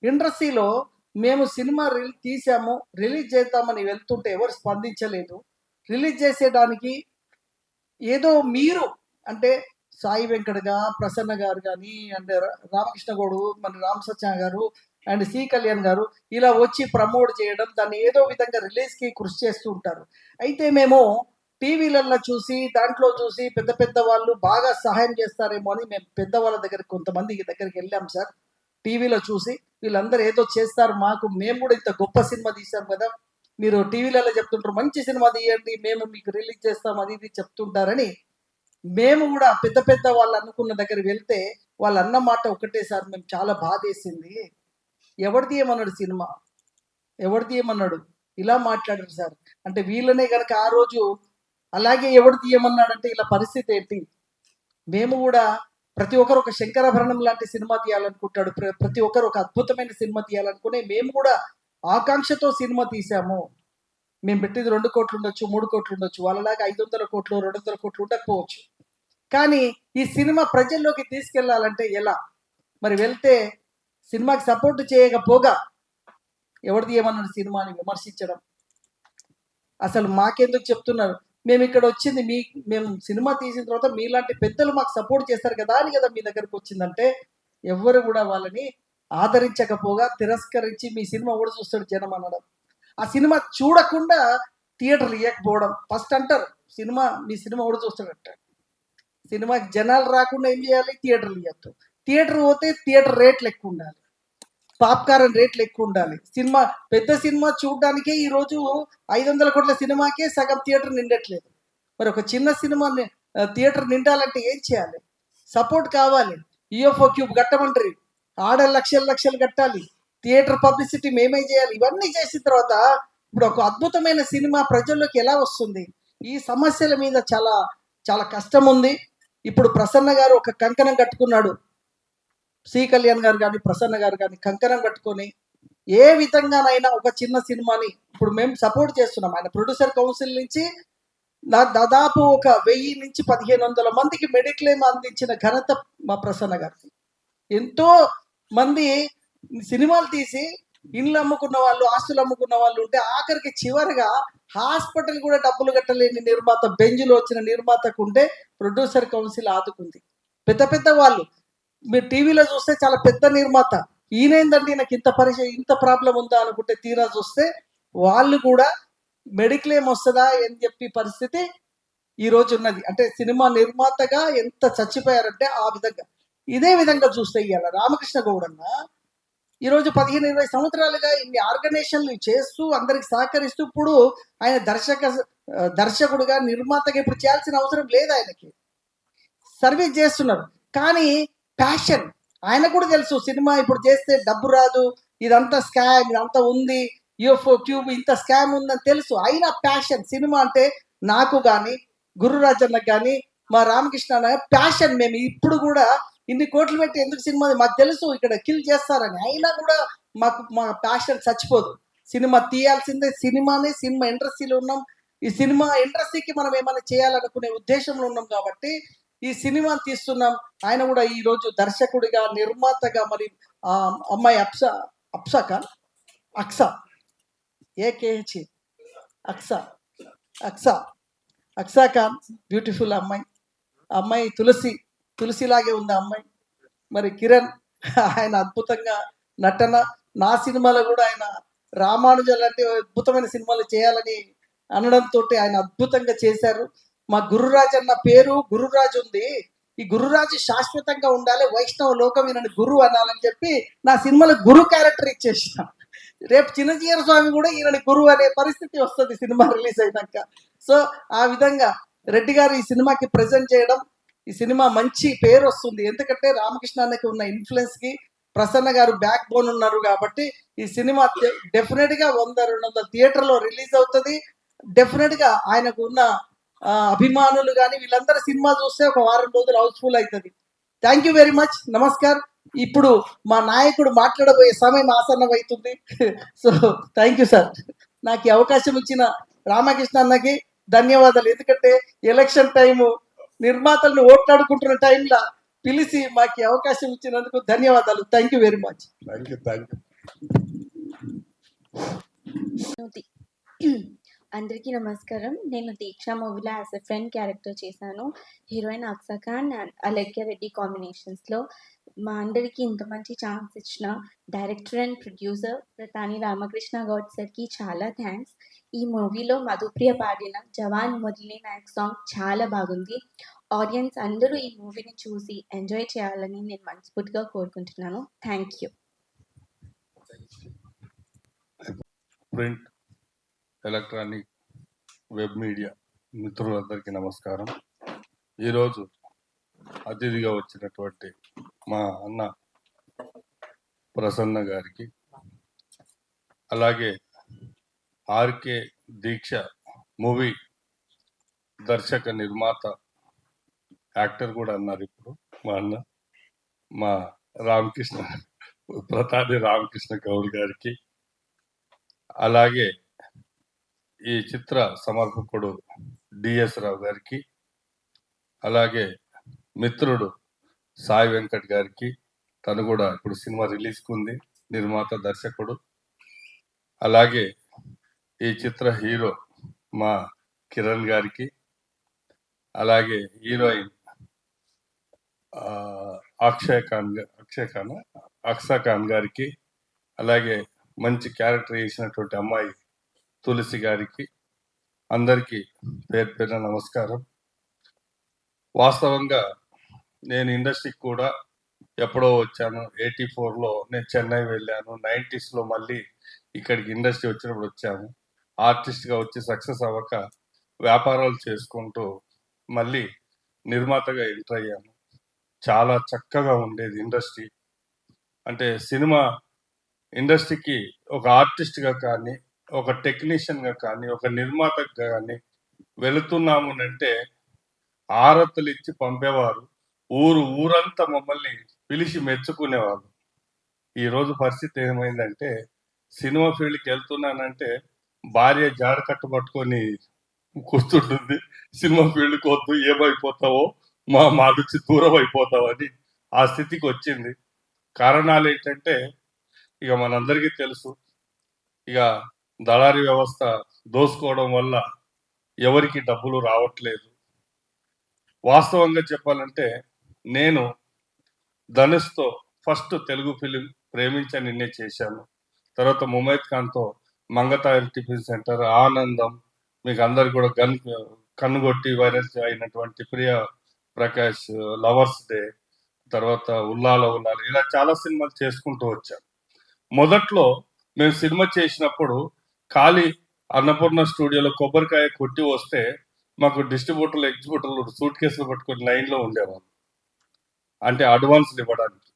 ఇండస్ట్రీలో మేము సినిమా తీసాము, రిలీజ్ చేద్దామని వెళ్తుంటే ఎవరు స్పందించలేదు. రిలీజ్ చేసేదానికి ఏదో మీరు అంటే సాయి వెంకటగా, ప్రసన్న గారు కానీ, అంటే రామకృష్ణ గౌడు, మన రామ్ సత్య గారు అండ్ సి కళ్యాణ్ గారు ఇలా వచ్చి ప్రమోట్ చేయడం, దాన్ని ఏదో విధంగా రిలీజ్కి కృషి చేస్తూ ఉంటారు. అయితే మేము టీవీలలో చూసి దాంట్లో చూసి పెద్ద పెద్ద వాళ్ళు బాగా సహాయం చేస్తారేమో అని మేము పెద్దవాళ్ళ దగ్గరికి కొంతమంది దగ్గరికి వెళ్ళాం సార్. టీవీలో చూసి వీళ్ళందరూ ఏదో చేస్తారు, మేము కూడా ఇంత గొప్ప సినిమా తీసాం కదా, మీరు టీవీలలో చెప్తుంటారు మంచి సినిమా తీయండి, మేము మీకు రిలీజ్ చేస్తాం అది ఇది చెప్తుంటారని మేము కూడా పెద్ద పెద్ద వాళ్ళు అనుకున్న దగ్గర వెళ్తే వాళ్ళు అన్న మాట ఒకటే సార్, మేము చాలా బాధేసింది, ఎవరు తీయమన్నాడు సినిమా, ఎవరు తీయమన్నాడు, ఇలా మాట్లాడారు సార్. అంటే వీళ్ళనే కనుక ఆ రోజు అలాగే ఎవడు తీయమన్నాడంటే ఇలా పరిస్థితి ఏంటి. మేము కూడా ప్రతి ఒక్కరు ఒక శంకరాభరణం లాంటి సినిమా తీయాలనుకుంటాడు, ప్రతి ఒక్కరు ఒక అద్భుతమైన సినిమా తీయాలనుకునే మేము కూడా ఆకాంక్షతో సినిమా తీసాము. మేము పెట్టేది 2 కోట్లు ఉండొచ్చు, 3 కోట్లు ఉండొచ్చు, వాళ్ళలాగా 500 కోట్లు 200 కోట్లు ఉండకపోవచ్చు. కానీ ఈ సినిమా ప్రజల్లోకి తీసుకెళ్లాలంటే ఎలా? మరి వెళ్తే సినిమాకి సపోర్ట్ చేయకపోగా ఎవరు తీయమన్నాడు సినిమాని విమర్శించడం అసలు మాకెందుకు చెప్తున్నారు? మేము ఇక్కడ వచ్చింది మేము సినిమా తీసిన తర్వాత మీలాంటి పెద్దలు మాకు సపోర్ట్ చేస్తారు కదా అని కదా మీ దగ్గరకు వచ్చిందంటే ఎవరు కూడా వాళ్ళని ఆదరించకపోగా తిరస్కరించి మీ సినిమా కూడా చూస్తాడు జనం అనడం, ఆ సినిమా చూడకుండా థియేటర్లు ఇవ్వకపోవడం. ఫస్ట్ అంటారు మీ సినిమా కూడా చూస్తాడట. సినిమాకి జనాలు రాకుండా ఏం చేయాలి? థియేటర్లు ఇవ్వద్దు. థియేటర్ పోతే థియేటర్ రేట్లు ఎక్కువ ఉండాలి, పాప్కార్న్ రేట్లు ఎక్కువ ఉండాలి. పెద్ద సినిమా చూడడానికే ఈరోజు 500 కోట్ల సినిమాకే సగం థియేటర్ నిండట్లేదు. మరి ఒక చిన్న సినిమా థియేటర్ నిండాలంటే ఏం చేయాలి? సపోర్ట్ కావాలి. యూఎఫ్ఓ క్యూబ్ కట్టమంటారు, ఆడ లక్షలు కట్టాలి, థియేటర్ పబ్లిసిటీ మేమే చేయాలి. ఇవన్నీ చేసిన తర్వాత ఇప్పుడు ఒక అద్భుతమైన సినిమా ప్రజల్లోకి ఎలా వస్తుంది? ఈ సమస్యల మీద చాలా చాలా కష్టం ఉంది. ఇప్పుడు ప్రసన్న గారు ఒక కంకణం కట్టుకున్నాడు. సి కళ్యాణ్ గారు కానీ ప్రసన్న గారు కానీ కంకణం కట్టుకొని ఏ విధంగానైనా ఒక చిన్న సినిమాని ఇప్పుడు మేము సపోర్ట్ చేస్తున్నాం. ఆయన ప్రొడ్యూసర్ కౌన్సిల్ నుంచి దాదాపు ఒక 1000 నుంచి 1500 మందికి మెడిక్లెయిమ్ అందించిన ఘనత మా ప్రసన్న గారికి. ఎంతో మంది సినిమాలు తీసి ఇండ్లు అమ్ముకున్న వాళ్ళు, ఆస్తులు అమ్ముకున్న వాళ్ళు ఉంటే ఆఖరికి చివరిగా హాస్పిటల్ కూడా డబ్బులు కట్టలేని నిర్మాత, బెంజ్లో వచ్చిన నిర్మాతకు ఉంటే ప్రొడ్యూసర్ కౌన్సిల్ ఆదుకుంది. పెద్ద వాళ్ళు మీరు టీవీలో చూస్తే చాలా పెద్ద నిర్మాత, ఈయనేందంటే నాకు ఇంత ప్రాబ్లం ఉందా అనుకుంటే తీరా చూస్తే వాళ్ళు కూడా మెడిక్లెయిమ్ వస్తుందా అని చెప్పి పరిస్థితి ఈరోజు ఉన్నది. అంటే సినిమా నిర్మాతగా ఎంత చచ్చిపోయారంటే ఆ విధంగా. ఇదే విధంగా చూస్తే ఇవాళ రామకృష్ణ గౌడన్న ఈరోజు 15-20 సంవత్సరాలుగా ఇన్ని ఆర్గనైజేషన్లు చేస్తూ అందరికి సహకరిస్తూ ఇప్పుడు ఆయన దర్శకుడుగా నిర్మాతగా ఇప్పుడు చేయాల్సిన అవసరం లేదు. ఆయనకి సర్వీస్ చేస్తున్నారు. కానీ ప్యాషన్ ఆయన కూడా తెలుసు, సినిమా ఇప్పుడు చేస్తే డబ్బు రాదు, ఇదంతా స్కామ్, ఇదంతా ఉంది, యూఎఫ్ఓ క్యూబ్ ఇంత స్కామ్ ఉందని తెలుసు. అయినా ప్యాషన్ సినిమా అంటే నాకు కానీ గురురాజన్నకు కానీ మా రామకృష్ణ ప్యాషన్. మేము ఇప్పుడు కూడా ఇన్ని కోట్లు పెట్టి ఎందుకు సినిమా, మాకు తెలుసు ఇక్కడ కిల్ చేస్తారని, అయినా కూడా మా ప్యాషన్ చచ్చిపోదు. సినిమా తీయాల్సిందే, సినిమా ఇండస్ట్రీలో ఉన్నాం. ఈ సినిమా ఇండస్ట్రీకి మనం ఏమైనా చేయాలనుకునే ఉద్దేశంలో ఉన్నాం కాబట్టి ఈ సినిమా తీస్తున్నాం. ఆయన కూడా ఈరోజు దర్శకుడిగా, నిర్మాతగా, మరి అమ్మాయి అక్సా ఏకేహెచ్ అక్సా ఖాన్ బ్యూటిఫుల్ అమ్మాయి తులసిలాగే ఉంది అమ్మాయి. మరి కిరణ్ ఆయన అద్భుతంగా నటన. నా సినిమాలో కూడా ఆయన రామానుజ లాంటి అద్భుతమైన సినిమాలు చేయాలని అనడంతో ఆయన అద్భుతంగా చేశారు. మా గురురాజు అన్న పేరు గురురాజు ఉంది, ఈ గురురాజు శాశ్వతంగా ఉండాలి, వైష్ణవ లోకం ఈయనని గురు అనాలని చెప్పి నా సినిమాలో గురు క్యారెక్టర్ ఇచ్చేసిన. రేపు చిన్నజీయర స్వామి కూడా ఈయనని గురువు అనే పరిస్థితి వస్తుంది సినిమా రిలీజ్ అయినాక. సో ఆ విధంగా రెడ్డి గారు ఈ సినిమాకి ప్రజెంట్ చేయడం, ఈ సినిమా మంచి పేరు వస్తుంది. ఎందుకంటే రామకృష్ణ అన్నకి ఉన్న ఇన్ఫ్లుయెన్స్కి ప్రసన్న గారు బ్యాక్ బోన్ ఉన్నారు కాబట్టి ఈ సినిమా డెఫినెట్గా 100-200 థియేటర్లో రిలీజ్ అవుతుంది. డెఫినెట్గా ఆయనకు ఉన్న అభిమానులు కానీ వీళ్ళందరూ సినిమా చూస్తే ఒక వారం రోజులు హౌస్ఫుల్ అవుతుంది. Thank you very much, namaskar. ఇప్పుడు మా నాయకుడు మాట్లాడబోయే సమయం ఆసన్నం అవుతుంది. So thank you sir. నాకు ఈ అవకాశం ఇచ్చిన రామకృష్ణ అన్నకి ధన్యవాదాలు. ఎందుకంటే ఎలక్షన్ టైము, నిర్మాతలను ఓట్లాడుకుంటున్న టైంలో పిలిచి మాకు అవకాశం ఇచ్చినందుకు ధన్యవాదాలు. Thank you very much. అందరికీ నమస్కారం. నేను దీక్ష మూవీలో యాజ్ ఎ ఫ్రెండ్ క్యారెక్టర్ చేశాను. హీరోయిన్ అక్సా ఖాన్ అండ్ అలేఖ్య రెడ్డి కాంబినేషన్స్లో. మా అందరికీ ఇంత మంచి ఛాన్స్ ఇచ్చిన director and producer Pratani Ramakrishna Goud సార్కి చాలా థ్యాంక్స్. ఈ మూవీలో మధుప్రియ పాడిన జవాన్ మురళీ నాయక్ సాంగ్ చాలా బాగుంది. ఆడియన్స్ అందరూ ఈ మూవీని చూసి ఎంజాయ్ చేయాలని నేను మనస్ఫూర్తిగా కోరుకుంటున్నాను. Thank you. Print, electronic, web media మిత్రులందరికీ నమస్కారం. ఈరోజు అతిథిగా వచ్చినటువంటి మా అన్న ప్రసన్న గారికి, అలాగే ఆర్కే దీక్ష మూవీ దర్శక నిర్మాత యాక్టర్ కూడా అన్నారు ఇప్పుడు మా అన్న, మా ప్రతాని రామకృష్ణ గౌడ్ గారికి, అలాగే ఈ చిత్ర సమర్పకుడు డిఎస్ రావు గారికి, అలాగే మిత్రుడు సాయి వెంకట్ గారికి, తను కూడా ఇప్పుడు సినిమా రిలీజ్కి ఉంది, నిర్మాత దర్శకుడు. అలాగే ఈ చిత్ర హీరో మా కిరణ్ గారికి, అలాగే హీరోయిన్ అక్సా ఖాన్ గారికి, అలాగే మంచి క్యారెక్టర్ చేసినటువంటి అమ్మాయి తులసి గారికి, అందరికీ పేరు పేరున నమస్కారం. వాస్తవంగా నేను ఇండస్ట్రీకి కూడా ఎప్పుడో వచ్చాను. 84లో నేను చెన్నై వెళ్ళాను. 90స్లో మళ్ళీ ఇక్కడికి ఇండస్ట్రీ వచ్చినప్పుడు వచ్చాము. ఆర్టిస్ట్గా వచ్చి సక్సెస్ అవ్వక వ్యాపారాలు చేసుకుంటూ మళ్ళీ నిర్మాతగా ఎంటర్ అయ్యాను. చాలా చక్కగా ఉండేది ఇండస్ట్రీ. అంటే సినిమా ఇండస్ట్రీకి ఒక ఆర్టిస్ట్గా కానీ, ఒక టెక్నీషియన్గా కానీ, ఒక నిర్మాతగా కానీ వెళుతున్నాము అంటే ఆరతులు ఇచ్చి పంపేవారు. ఊరంతా మమ్మల్ని పిలిచి మెచ్చుకునేవారు. ఈరోజు పరిస్థితి ఏమైందంటే సినిమా ఫీల్డ్కి వెళ్తున్నానంటే భార్య జాడ కట్టు పట్టుకొని కూర్చుంటుంది. సినిమా ఫీల్డ్కి వద్దు, ఏమైపోతావో, మా నుంచి దూరం అయిపోతావు అని ఆ స్థితికి వచ్చింది. కారణాలు ఏంటంటే ఇక మనందరికీ తెలుసు. ఇక దళారీ వ్యవస్థ దోసుకోవడం వల్ల ఎవరికి డబ్బులు రావట్లేదు. వాస్తవంగా చెప్పాలంటే నేను ధనుష్తో ఫస్ట్ తెలుగు ఫిలిం ప్రేమించ నిన్నే చేశాను. తర్వాత ముమైత్ ఖాన్తో మంగతాయర్ టిఫిన్ సెంటర్, ఆనందం, మీకు అందరికి కూడా కన్నుగొట్టి వైరల్ అయినటువంటి ప్రియ ప్రకాష్, లవర్స్ డే, తర్వాత ఉల్లాల ఇలా చాలా సినిమాలు చేసుకుంటూ వచ్చాను. మొదట్లో మేము సినిమా చేసినప్పుడు ఖాళీ అన్నపూర్ణ స్టూడియోలో కొబ్బరికాయ కొట్టి వస్తే మాకు డిస్ట్రిబ్యూటర్లు, ఎగ్జిబ్యూటర్లు సూట్ కేసులు పట్టుకొని లైన్లో ఉండేవాళ్ళు, అంటే అడ్వాన్స్లు ఇవ్వడానికి.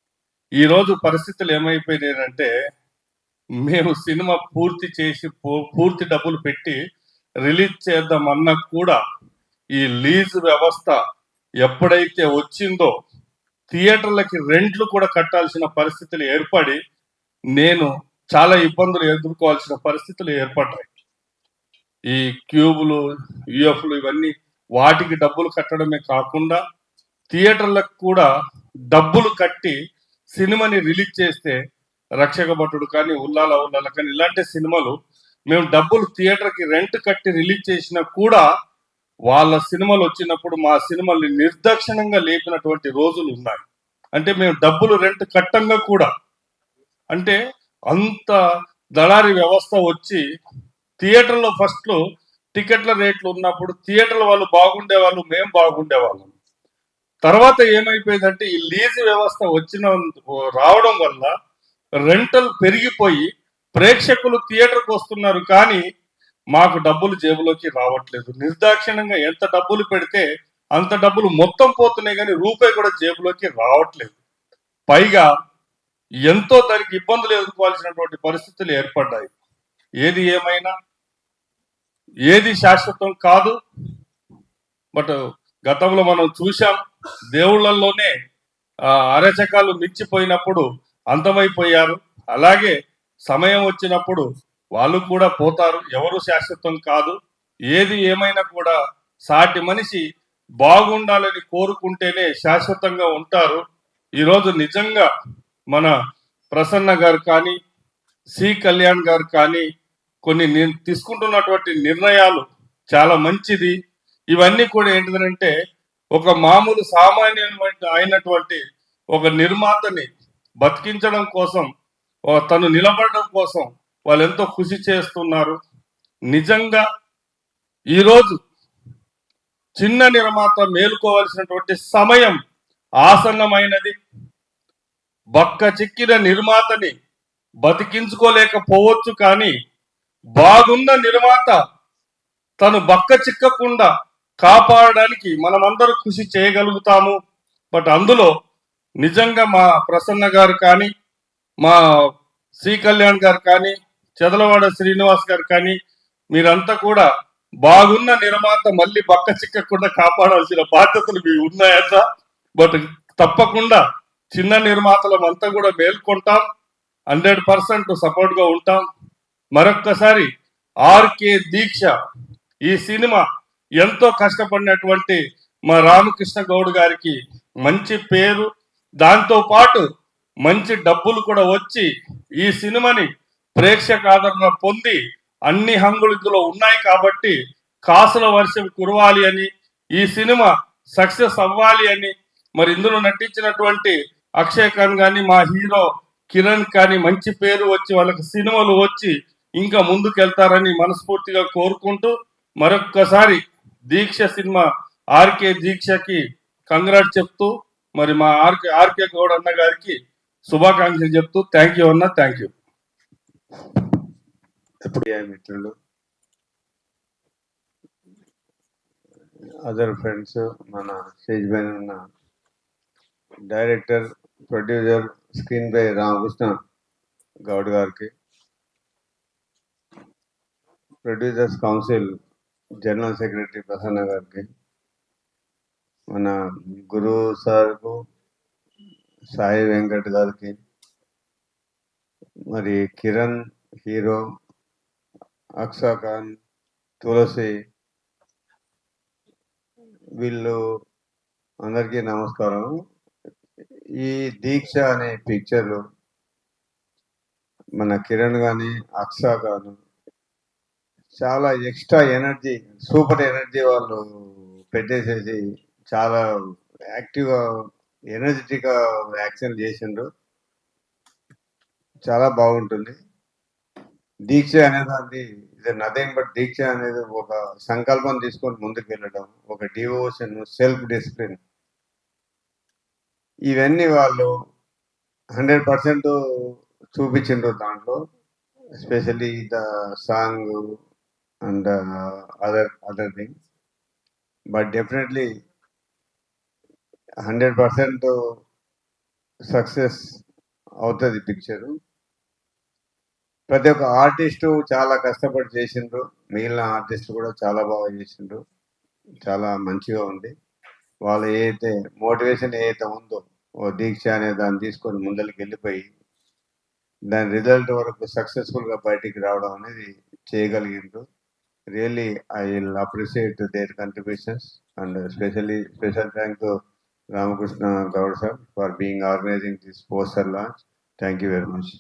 ఈరోజు పరిస్థితులు ఏమైపోయినాయంటే మేము సినిమా పూర్తి చేసి పూర్తి డబ్బులు పెట్టి రిలీజ్ చేద్దామన్నా కూడా ఈ లీజ్ వ్యవస్థ ఎప్పుడైతే వచ్చిందో థియేటర్లకి రెంట్లు కూడా కట్టాల్సిన పరిస్థితులు ఏర్పడి నేను చాలా ఇబ్బందులు ఎదుర్కోవాల్సిన పరిస్థితులు ఏర్పడ్డాయి. ఈ క్యూబులు, యూఎఫ్లు ఇవన్నీ వాటికి డబ్బులు కట్టడమే కాకుండా థియేటర్లకు కూడా డబ్బులు కట్టి సినిమాని రిలీజ్ చేస్తే రక్షక భటుడు కానీ, ఉల్లాల కానీ ఇలాంటి సినిమాలు మేము డబ్బులు థియేటర్కి రెంట్ కట్టి రిలీజ్ చేసినా కూడా వాళ్ళ సినిమాలు వచ్చినప్పుడు మా సినిమాల్ని నిర్దాక్షిణ్యంగా లేపినటువంటి రోజులు ఉన్నాయి. అంటే మేము డబ్బులు రెంట్ కట్టంగా కూడా, అంటే అంత దళారీ వ్యవస్థ వచ్చి థియేటర్లో ఫస్ట్లో టికెట్ల రేట్లు ఉన్నప్పుడు థియేటర్ల వాళ్ళు బాగుండేవాళ్ళు, మేము బాగుండేవాళ్ళం. తర్వాత ఏమైపోయిందంటే ఈ లీజ్ వ్యవస్థ రావడం వల్ల రెంటల్ పెరిగిపోయి ప్రేక్షకులు థియేటర్కి వస్తున్నారు కానీ మాకు డబ్బులు జేబులోకి రావట్లేదు. నిర్దాక్షిణ్యంగా ఎంత డబ్బులు పెడితే అంత డబ్బులు మొత్తం పోతున్నాయి కానీ రూపాయి కూడా జేబులోకి రావట్లేదు. పైగా ఎంతో దానికి ఇబ్బందులు ఎదుర్కోవాల్సినటువంటి పరిస్థితులు ఏర్పడ్డాయి. ఏది ఏమైనా ఏది శాశ్వతం కాదు. బట్ గతంలో మనం చూసాం, దేవుళ్ళల్లోనే అరచకాలు మించిపోయినప్పుడు అంతమైపోయారు. అలాగే సమయం వచ్చినప్పుడు వాళ్ళు కూడా పోతారు. ఎవరు శాశ్వతం కాదు. ఏది ఏమైనా కూడా సాటి మనిషి బాగుండాలని కోరుకుంటేనే శాశ్వతంగా ఉంటారు. ఈరోజు నిజంగా మన ప్రసన్న గారు కానీ, సి కళ్యాణ్ గారు కానీ కొన్ని తీసుకుంటున్నటువంటి నిర్ణయాలు చాలా మంచిది. ఇవన్నీ కూడా ఏంటిదంటే ఒక మామూలు సామాన్యమైన అయినటువంటి ఒక నిర్మాతని బతికించడం కోసం, తను నిలబడడం కోసం వాళ్ళు ఎంతో కృషి చేస్తున్నారు. నిజంగా ఈరోజు చిన్న నిర్మాత మేలుకోవాల్సినటువంటి సమయం ఆసన్నమైనది. బక్క చిక్కిన నిర్మాతని బతికించుకోలేకపోవచ్చు కానీ బాగున్న నిర్మాత తను బక్క చిక్కకుండా కాపాడడానికి మనమందరూ కృషి చేయగలుగుతాము. బట్ అందులో నిజంగా మా ప్రసన్న గారు కానీ, మా సి కళ్యాణ్ గారు కానీ, చెదలవాడ శ్రీనివాస్ గారు కానీ మీరంతా కూడా బాగున్న నిర్మాత మళ్ళీ బక్క చిక్కకుండా కాపాడాల్సిన బాధ్యతలు మీ ఉన్నాయట. బట్ తప్పకుండా చిన్న నిర్మాతలం అంతా కూడా మేల్కొంటాం. 100% సపోర్ట్గా ఉంటాం. మరొక్కసారి ఆర్కే దీక్ష ఈ సినిమా ఎంతో కష్టపడినటువంటి మా రామకృష్ణ గౌడ్ గారికి మంచి పేరు, దాంతో పాటు మంచి డబ్బులు కూడా వచ్చి ఈ సినిమాని ప్రేక్షక ఆదరణ పొంది అన్ని హంగులు ఇందులో ఉన్నాయి కాబట్టి కాసుల వర్షం కురవాలి అని, ఈ సినిమా సక్సెస్ అవ్వాలి అని, మరి ఇందులో నటించినటువంటి అక్షయ్ ఖాన్ కానీ, మా హీరో కిరణ్ కానీ మంచి పేరు వచ్చి వాళ్ళకి సినిమాలు వచ్చి ఇంకా ముందుకెళ్తారని మనస్ఫూర్తిగా కోరుకుంటూ మరొక్కసారి దీక్ష సినిమా ఆర్కే దీక్షకి కంగ్రాట్ చెప్తూ మరి మా ఆర్కే గౌడ్ అన్న గారికి శుభాకాంక్షలు చెప్తూ థ్యాంక్ యూ అన్న, థ్యాంక్ యూ. మిత్రులు, అదర్ ఫ్రెండ్స్, మన స్టేజ్ పైన ఉన్న డైరెక్టర్, ప్రొడ్యూసర్, స్క్రీన్ పై రామకృష్ణ గౌడ్ గారికి, producers council general secretary Prasanna గారికి, మన గురు సార్కు, సాయి వెంకట్ గారికి, మరి కిరణ్ హీరో, అక్సా ఖాన్, తులసి, వీళ్ళు అందరికీ నమస్కారం. ఈ దీక్ష అనే పిక్చర్లు మన కిరణ్ కానీ అక్సా గాను చాలా ఎక్స్ట్రా ఎనర్జీ, సూపర్ ఎనర్జీ వాళ్ళు పెట్టేసేసి చాలా యాక్టివ్గా ఎనర్జెటిక్గా యాక్షన్ చేసిండ్రు. చాలా బాగుంటుంది. దీక్ష అనేది ఇది నథింగ్ బట్ దీక్ష అనేది ఒక సంకల్పం తీసుకొని ముందుకు వెళ్ళడం, ఒక డివోషన్, సెల్ఫ్ డిసిప్లిన్, ఇవన్నీ వాళ్ళు 100% చూపించిండ్రు దాంట్లో. Especially the song and other things. But definitely 100% success అవుతుంది పిక్చరు. ప్రతి ఒక్క ఆర్టిస్టు చాలా కష్టపడి చేసిండ్రు, మిగిలిన ఆర్టిస్టులు కూడా చాలా బాగా చేసిండ్రు. చాలా మంచిగా ఉంది. వాళ్ళు ఏదైతే మోటివేషన్ ఏదైతే ఉందో, ఓ దీక్ష అనే దాన్ని తీసుకొని ముందరికి వెళ్ళిపోయి దాని రిజల్ట్ వరకు సక్సెస్ఫుల్గా బయటికి రావడం అనేది చేయగలిగిండ్రు. Really I will appreciate their contributions and special thank to Ramakrishna Goud sir for being organising this poster launch. Thank you very much.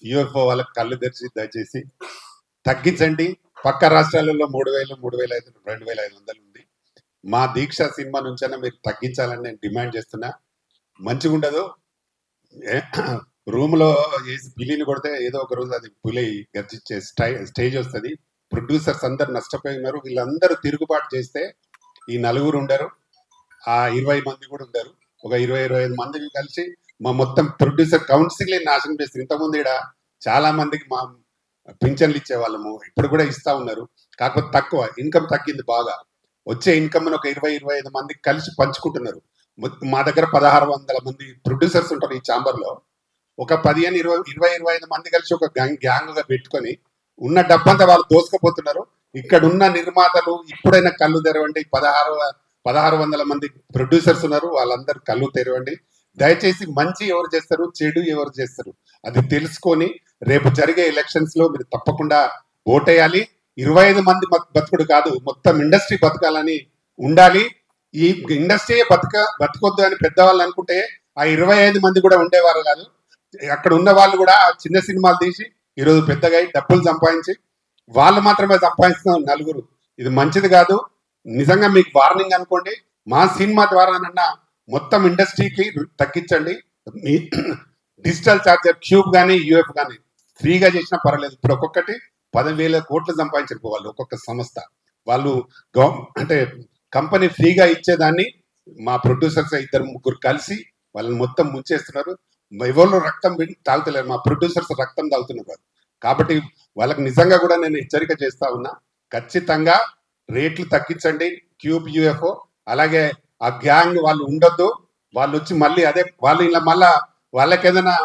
UFO వాళ్ళకి కళ్ళు తెరిచి దయచేసి తగ్గించండి. పక్క రాష్ట్రాలలో 3,000, 3,500, 2,500 ఉంది. మా దీక్ష సినిమా నుంచైనా మీరు తగ్గించాలని నేను డిమాండ్ చేస్తున్నా. మంచిగా ఉండదు. రూమ్లో వేసి పిల్లిని కొడితే ఏదో ఒక రోజు అది పులి గర్జించే స్టేజ్ వస్తుంది. ప్రొడ్యూసర్స్ అందరు నష్టపోయి ఉన్నారు. వీళ్ళందరూ తిరుగుబాటు చేస్తే ఈ 4 ఉండరు, ఆ 20 మంది కూడా ఉండరు. ఒక 20-25 మందిని కలిసి మా మొత్తం ప్రొడ్యూసర్ కౌన్సిల్ నాశనం చేస్తారు. ఇంతకుముందు ఇక్కడ చాలా మందికి మా పింఛన్లు ఇచ్చేవాళ్ళము, ఇప్పుడు కూడా ఇస్తా ఉన్నారు. కాకపోతే తక్కువ ఇన్కమ్ తగ్గింది బాగా. వచ్చే ఇన్కమ్ ఒక 20-25 మంది కలిసి పంచుకుంటున్నారు. మా దగ్గర 1,600 మంది ప్రొడ్యూసర్స్ ఉంటారు ఈ ఛాంబర్లో. ఒక 15-20-25 మంది కలిసి ఒక గ్యాంగ్గా పెట్టుకొని ఉన్న డబ్బంతా వాళ్ళు దోసుకుపోతున్నారు. ఇక్కడ ఉన్న నిర్మాతలు ఇప్పుడైనా కళ్ళు తెరవండి. 1,600 మంది ప్రొడ్యూసర్స్ ఉన్నారు, వాళ్ళందరూ కళ్ళు తెరవండి. దయచేసి మంచి ఎవరు చేస్తారు, చెడు ఎవరు చేస్తారు అది తెలుసుకొని రేపు జరిగే ఎలక్షన్స్ లో మీరు తప్పకుండా ఓటేయాలి. 25 మంది బతుకుడు కాదు, మొత్తం ఇండస్ట్రీ బతకాలని ఉండాలి. ఈ ఇండస్ట్రీ బతకొద్దు అని పెద్దవాళ్ళు అనుకుంటే ఆ 25 మంది కూడా ఉండేవారు కాదు. అక్కడ ఉన్న వాళ్ళు కూడా చిన్న సినిమాలు తీసి ఈరోజు పెద్దగా డబ్బులు సంపాదించి వాళ్ళు మాత్రమే సంపాదిస్తున్నారు 4. ఇది మంచిది కాదు. నిజంగా మీకు వార్నింగ్ అనుకోండి. మా సినిమా ద్వారానన్నా మొత్తం ఇండస్ట్రీకి తగ్గించండి. మీ డిజిటల్ ఛార్జర్ క్యూబ్ కానీ యూఎఫ్ కానీ ఫ్రీగా చేసినా పర్వాలేదు. ఇప్పుడు ఒక్కొక్కటి 10,000 కోట్లు సంపాదించుకోవాలి ఒక్కొక్క సంస్థ. వాళ్ళు అంటే కంపెనీ ఫ్రీగా ఇచ్చేదాన్ని మా ప్రొడ్యూసర్స్ 2-3 కలిసి వాళ్ళని మొత్తం ముంచేస్తున్నారు. ఎవరు రక్తం తాగుతలేరు, మా ప్రొడ్యూసర్స్ రక్తం తాగుతున్నారు. కాబట్టి వాళ్ళకి నిజంగా కూడా నేను హెచ్చరిక చేస్తా ఉన్నా, ఖచ్చితంగా రేట్లు తగ్గించండి. క్యూబ్ యూఎఫ్ఓ అలాగే ఆ గ్యాంగ్ వాళ్ళు ఉండొద్దు. వాళ్ళు వచ్చి మళ్ళీ అదే వాళ్ళు ఇలా మళ్ళా వాళ్ళకి ఏదైనా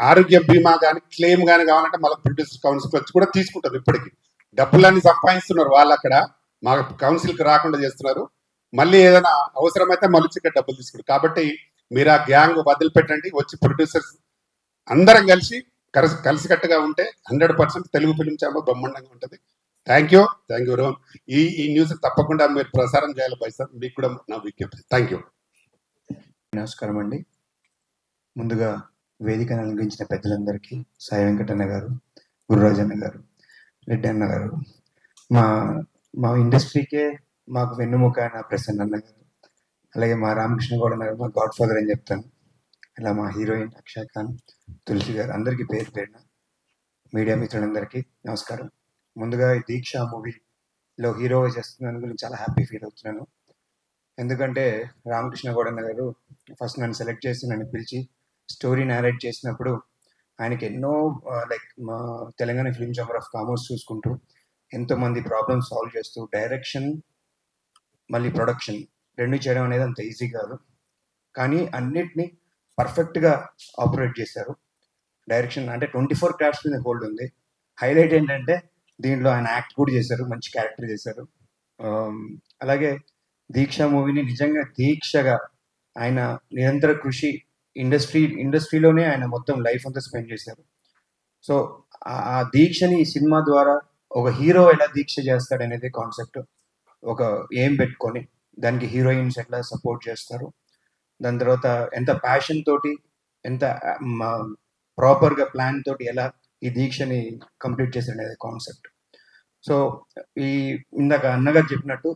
ఆరోగ్య బీమా కానీ క్లెయిమ్ కానీ కావాలంటే మళ్ళీ ప్రొడ్యూసర్ కౌన్సిల్ వచ్చి కూడా తీసుకుంటారు. ఇప్పటికి డబ్బులన్నీ సంపాదిస్తున్నారు వాళ్ళు, అక్కడ మా కౌన్సిల్కి రాకుండా చేస్తున్నారు. మళ్ళీ ఏదైనా అవసరమైతే మళ్ళీ ఇక్కడ డబ్బులు తీసుకుంటారు. కాబట్టి మీరు ఆ గ్యాంగ్ వదిలిపెట్టండి. వచ్చి ప్రొడ్యూసర్స్ అందరం కలిసి కలిసికట్టుగా ఉంటే 100% తెలుగు ఫిలిం ఛాంబర్ బ్రహ్మాండంగా ఉంటుంది. Thank you very much. ఈ న్యూస్ తప్పకుండా మీరు ప్రసారం చేయాలి బై సార్, మీకు కూడా నా విజ్ఞప్తి. Thank you. నమస్కారం అండి. ముందుగా వేదికను అలంకరించిన పెద్దలందరికీ, సాయి వెంకటన్న గారు, గురురాజన్న గారు, రెడ్డి అన్న గారు, మా ఇండస్ట్రీకే మాకు వెన్నుముక అయిన ప్రసన్న అన్న గారు, అలాగే మా రామకృష్ణ గౌడ్ అన్న గారు మా గాడ్ ఫాదర్ అని చెప్తాను. ఇలా మా హీరోయిన్ అక్షయ్ ఖాన్, తులసి గారు అందరికీ పేరు పేరున మీడియా మిత్రులందరికీ నమస్కారం. ముందుగా ఈ దీక్ష మూవీలో హీరోగా చేస్తున్నాను గురించి చాలా హ్యాపీ ఫీల్ అవుతున్నాను. ఎందుకంటే రామకృష్ణ గౌడన్న గారు ఫస్ట్ నన్ను సెలెక్ట్ చేసి నన్ను పిలిచి స్టోరీ నేరేట్ చేసినప్పుడు ఆయనకి ఎన్నో లైక్ మా Telangana film chamber of commerce చూసుకుంటూ ఎంతోమంది ప్రాబ్లమ్స్ సాల్వ్ చేస్తూ డైరెక్షన్ మళ్ళీ ప్రొడక్షన్ రెండు చేయడం అనేది అంత ఈజీ కాదు. కానీ అన్నిటినీ పర్ఫెక్ట్గా ఆపరేట్ చేశారు. డైరెక్షన్ అంటే 24 క్రాఫ్ట్స్ మీద హోల్డ్ ఉంది. హైలైట్ ఏంటంటే దీంట్లో ఆయన యాక్ట్ కూడా చేశారు, మంచి క్యారెక్టర్ చేశారు. అలాగే దీక్ష మూవీని నిజంగా దీక్షగా ఆయన నిరంతర కృషి ఇండస్ట్రీలోనే ఆయన మొత్తం లైఫ్ అంతా స్పెండ్ చేశారు. సో ఆ దీక్షని ఈ సినిమా ద్వారా ఒక హీరో ఎలా దీక్ష చేస్తాడనేది కాన్సెప్ట్, ఒక ఏం పెట్టుకొని దానికి హీరోయిన్స్ ఎట్లా సపోర్ట్ చేస్తారు, దాని తర్వాత ఎంత ప్యాషన్ తోటి ఎంత ప్రాపర్గా ప్లాన్ తోటి ఎలా ఈ దీక్షని కంప్లీట్ చేశాడు అనేది కాన్సెప్ట్. సో ఈ ఇందాక అన్నగారు చెప్పినట్టు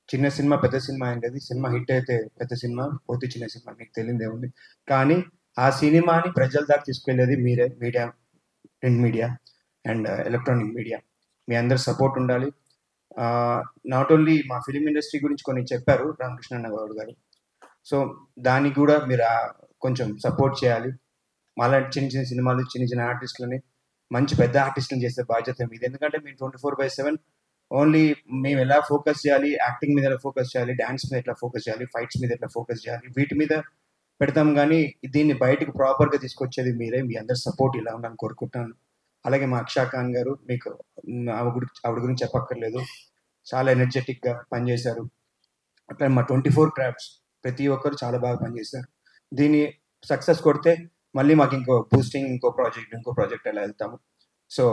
చిన్న సినిమా పెద్ద సినిమా అనేది సినిమా హిట్ అయితే పెద్ద సినిమా, పోతే చిన్న సినిమా, మీకు తెలియదే ఉంది. కానీ ఆ సినిమాని ప్రజల దాకా తీసుకెళ్లేది మీరే, media, print media and electronic media. మీ అందరి సపోర్ట్ ఉండాలి. నాట్ ఓన్లీ మా ఫిలిం ఇండస్ట్రీ గురించి కొన్ని చెప్పారు రామకృష్ణ గౌడ్ గారు. సో దానికి కూడా మీరు కొంచెం సపోర్ట్ చేయాలి. మాలాంటి చిన్న చిన్న సినిమాలు, చిన్న చిన్న ఆర్టిస్టులని మంచి పెద్ద ఆర్టిస్టులను చేసే బాధ్యత మీది. ఎందుకంటే మేము 24/7 ఓన్లీ మేము ఎలా ఫోకస్ చేయాలి, యాక్టింగ్ మీద ఎలా ఫోకస్ చేయాలి, డ్యాన్స్ మీద ఎట్లా ఫోకస్ చేయాలి, ఫైట్స్ మీద ఎట్లా ఫోకస్ చేయాలి, వీటి మీద పెడతాం. కానీ దీన్ని బయటకు ప్రాపర్గా తీసుకొచ్చేది మీరే. మీ అందరి సపోర్ట్ ఇలా ఉండాలని కోరుకుంటున్నాను. అలాగే మా అక్షయ్ ఖాన్ గారు, మీకు ఆవిడ గురించి చెప్పక్కర్లేదు, చాలా ఎనర్జెటిక్గా పనిచేశారు. అట్లా మా 24 క్రాఫ్ట్స్ ప్రతి ఒక్కరు చాలా బాగా పనిచేశారు. దీన్ని సక్సెస్ కొడితే మళ్ళీ మాకు ఇంకో బూస్టింగ్, ఇంకో ప్రాజెక్ట్ అలా వెళ్తాము. So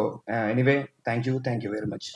anyway, thank you very much.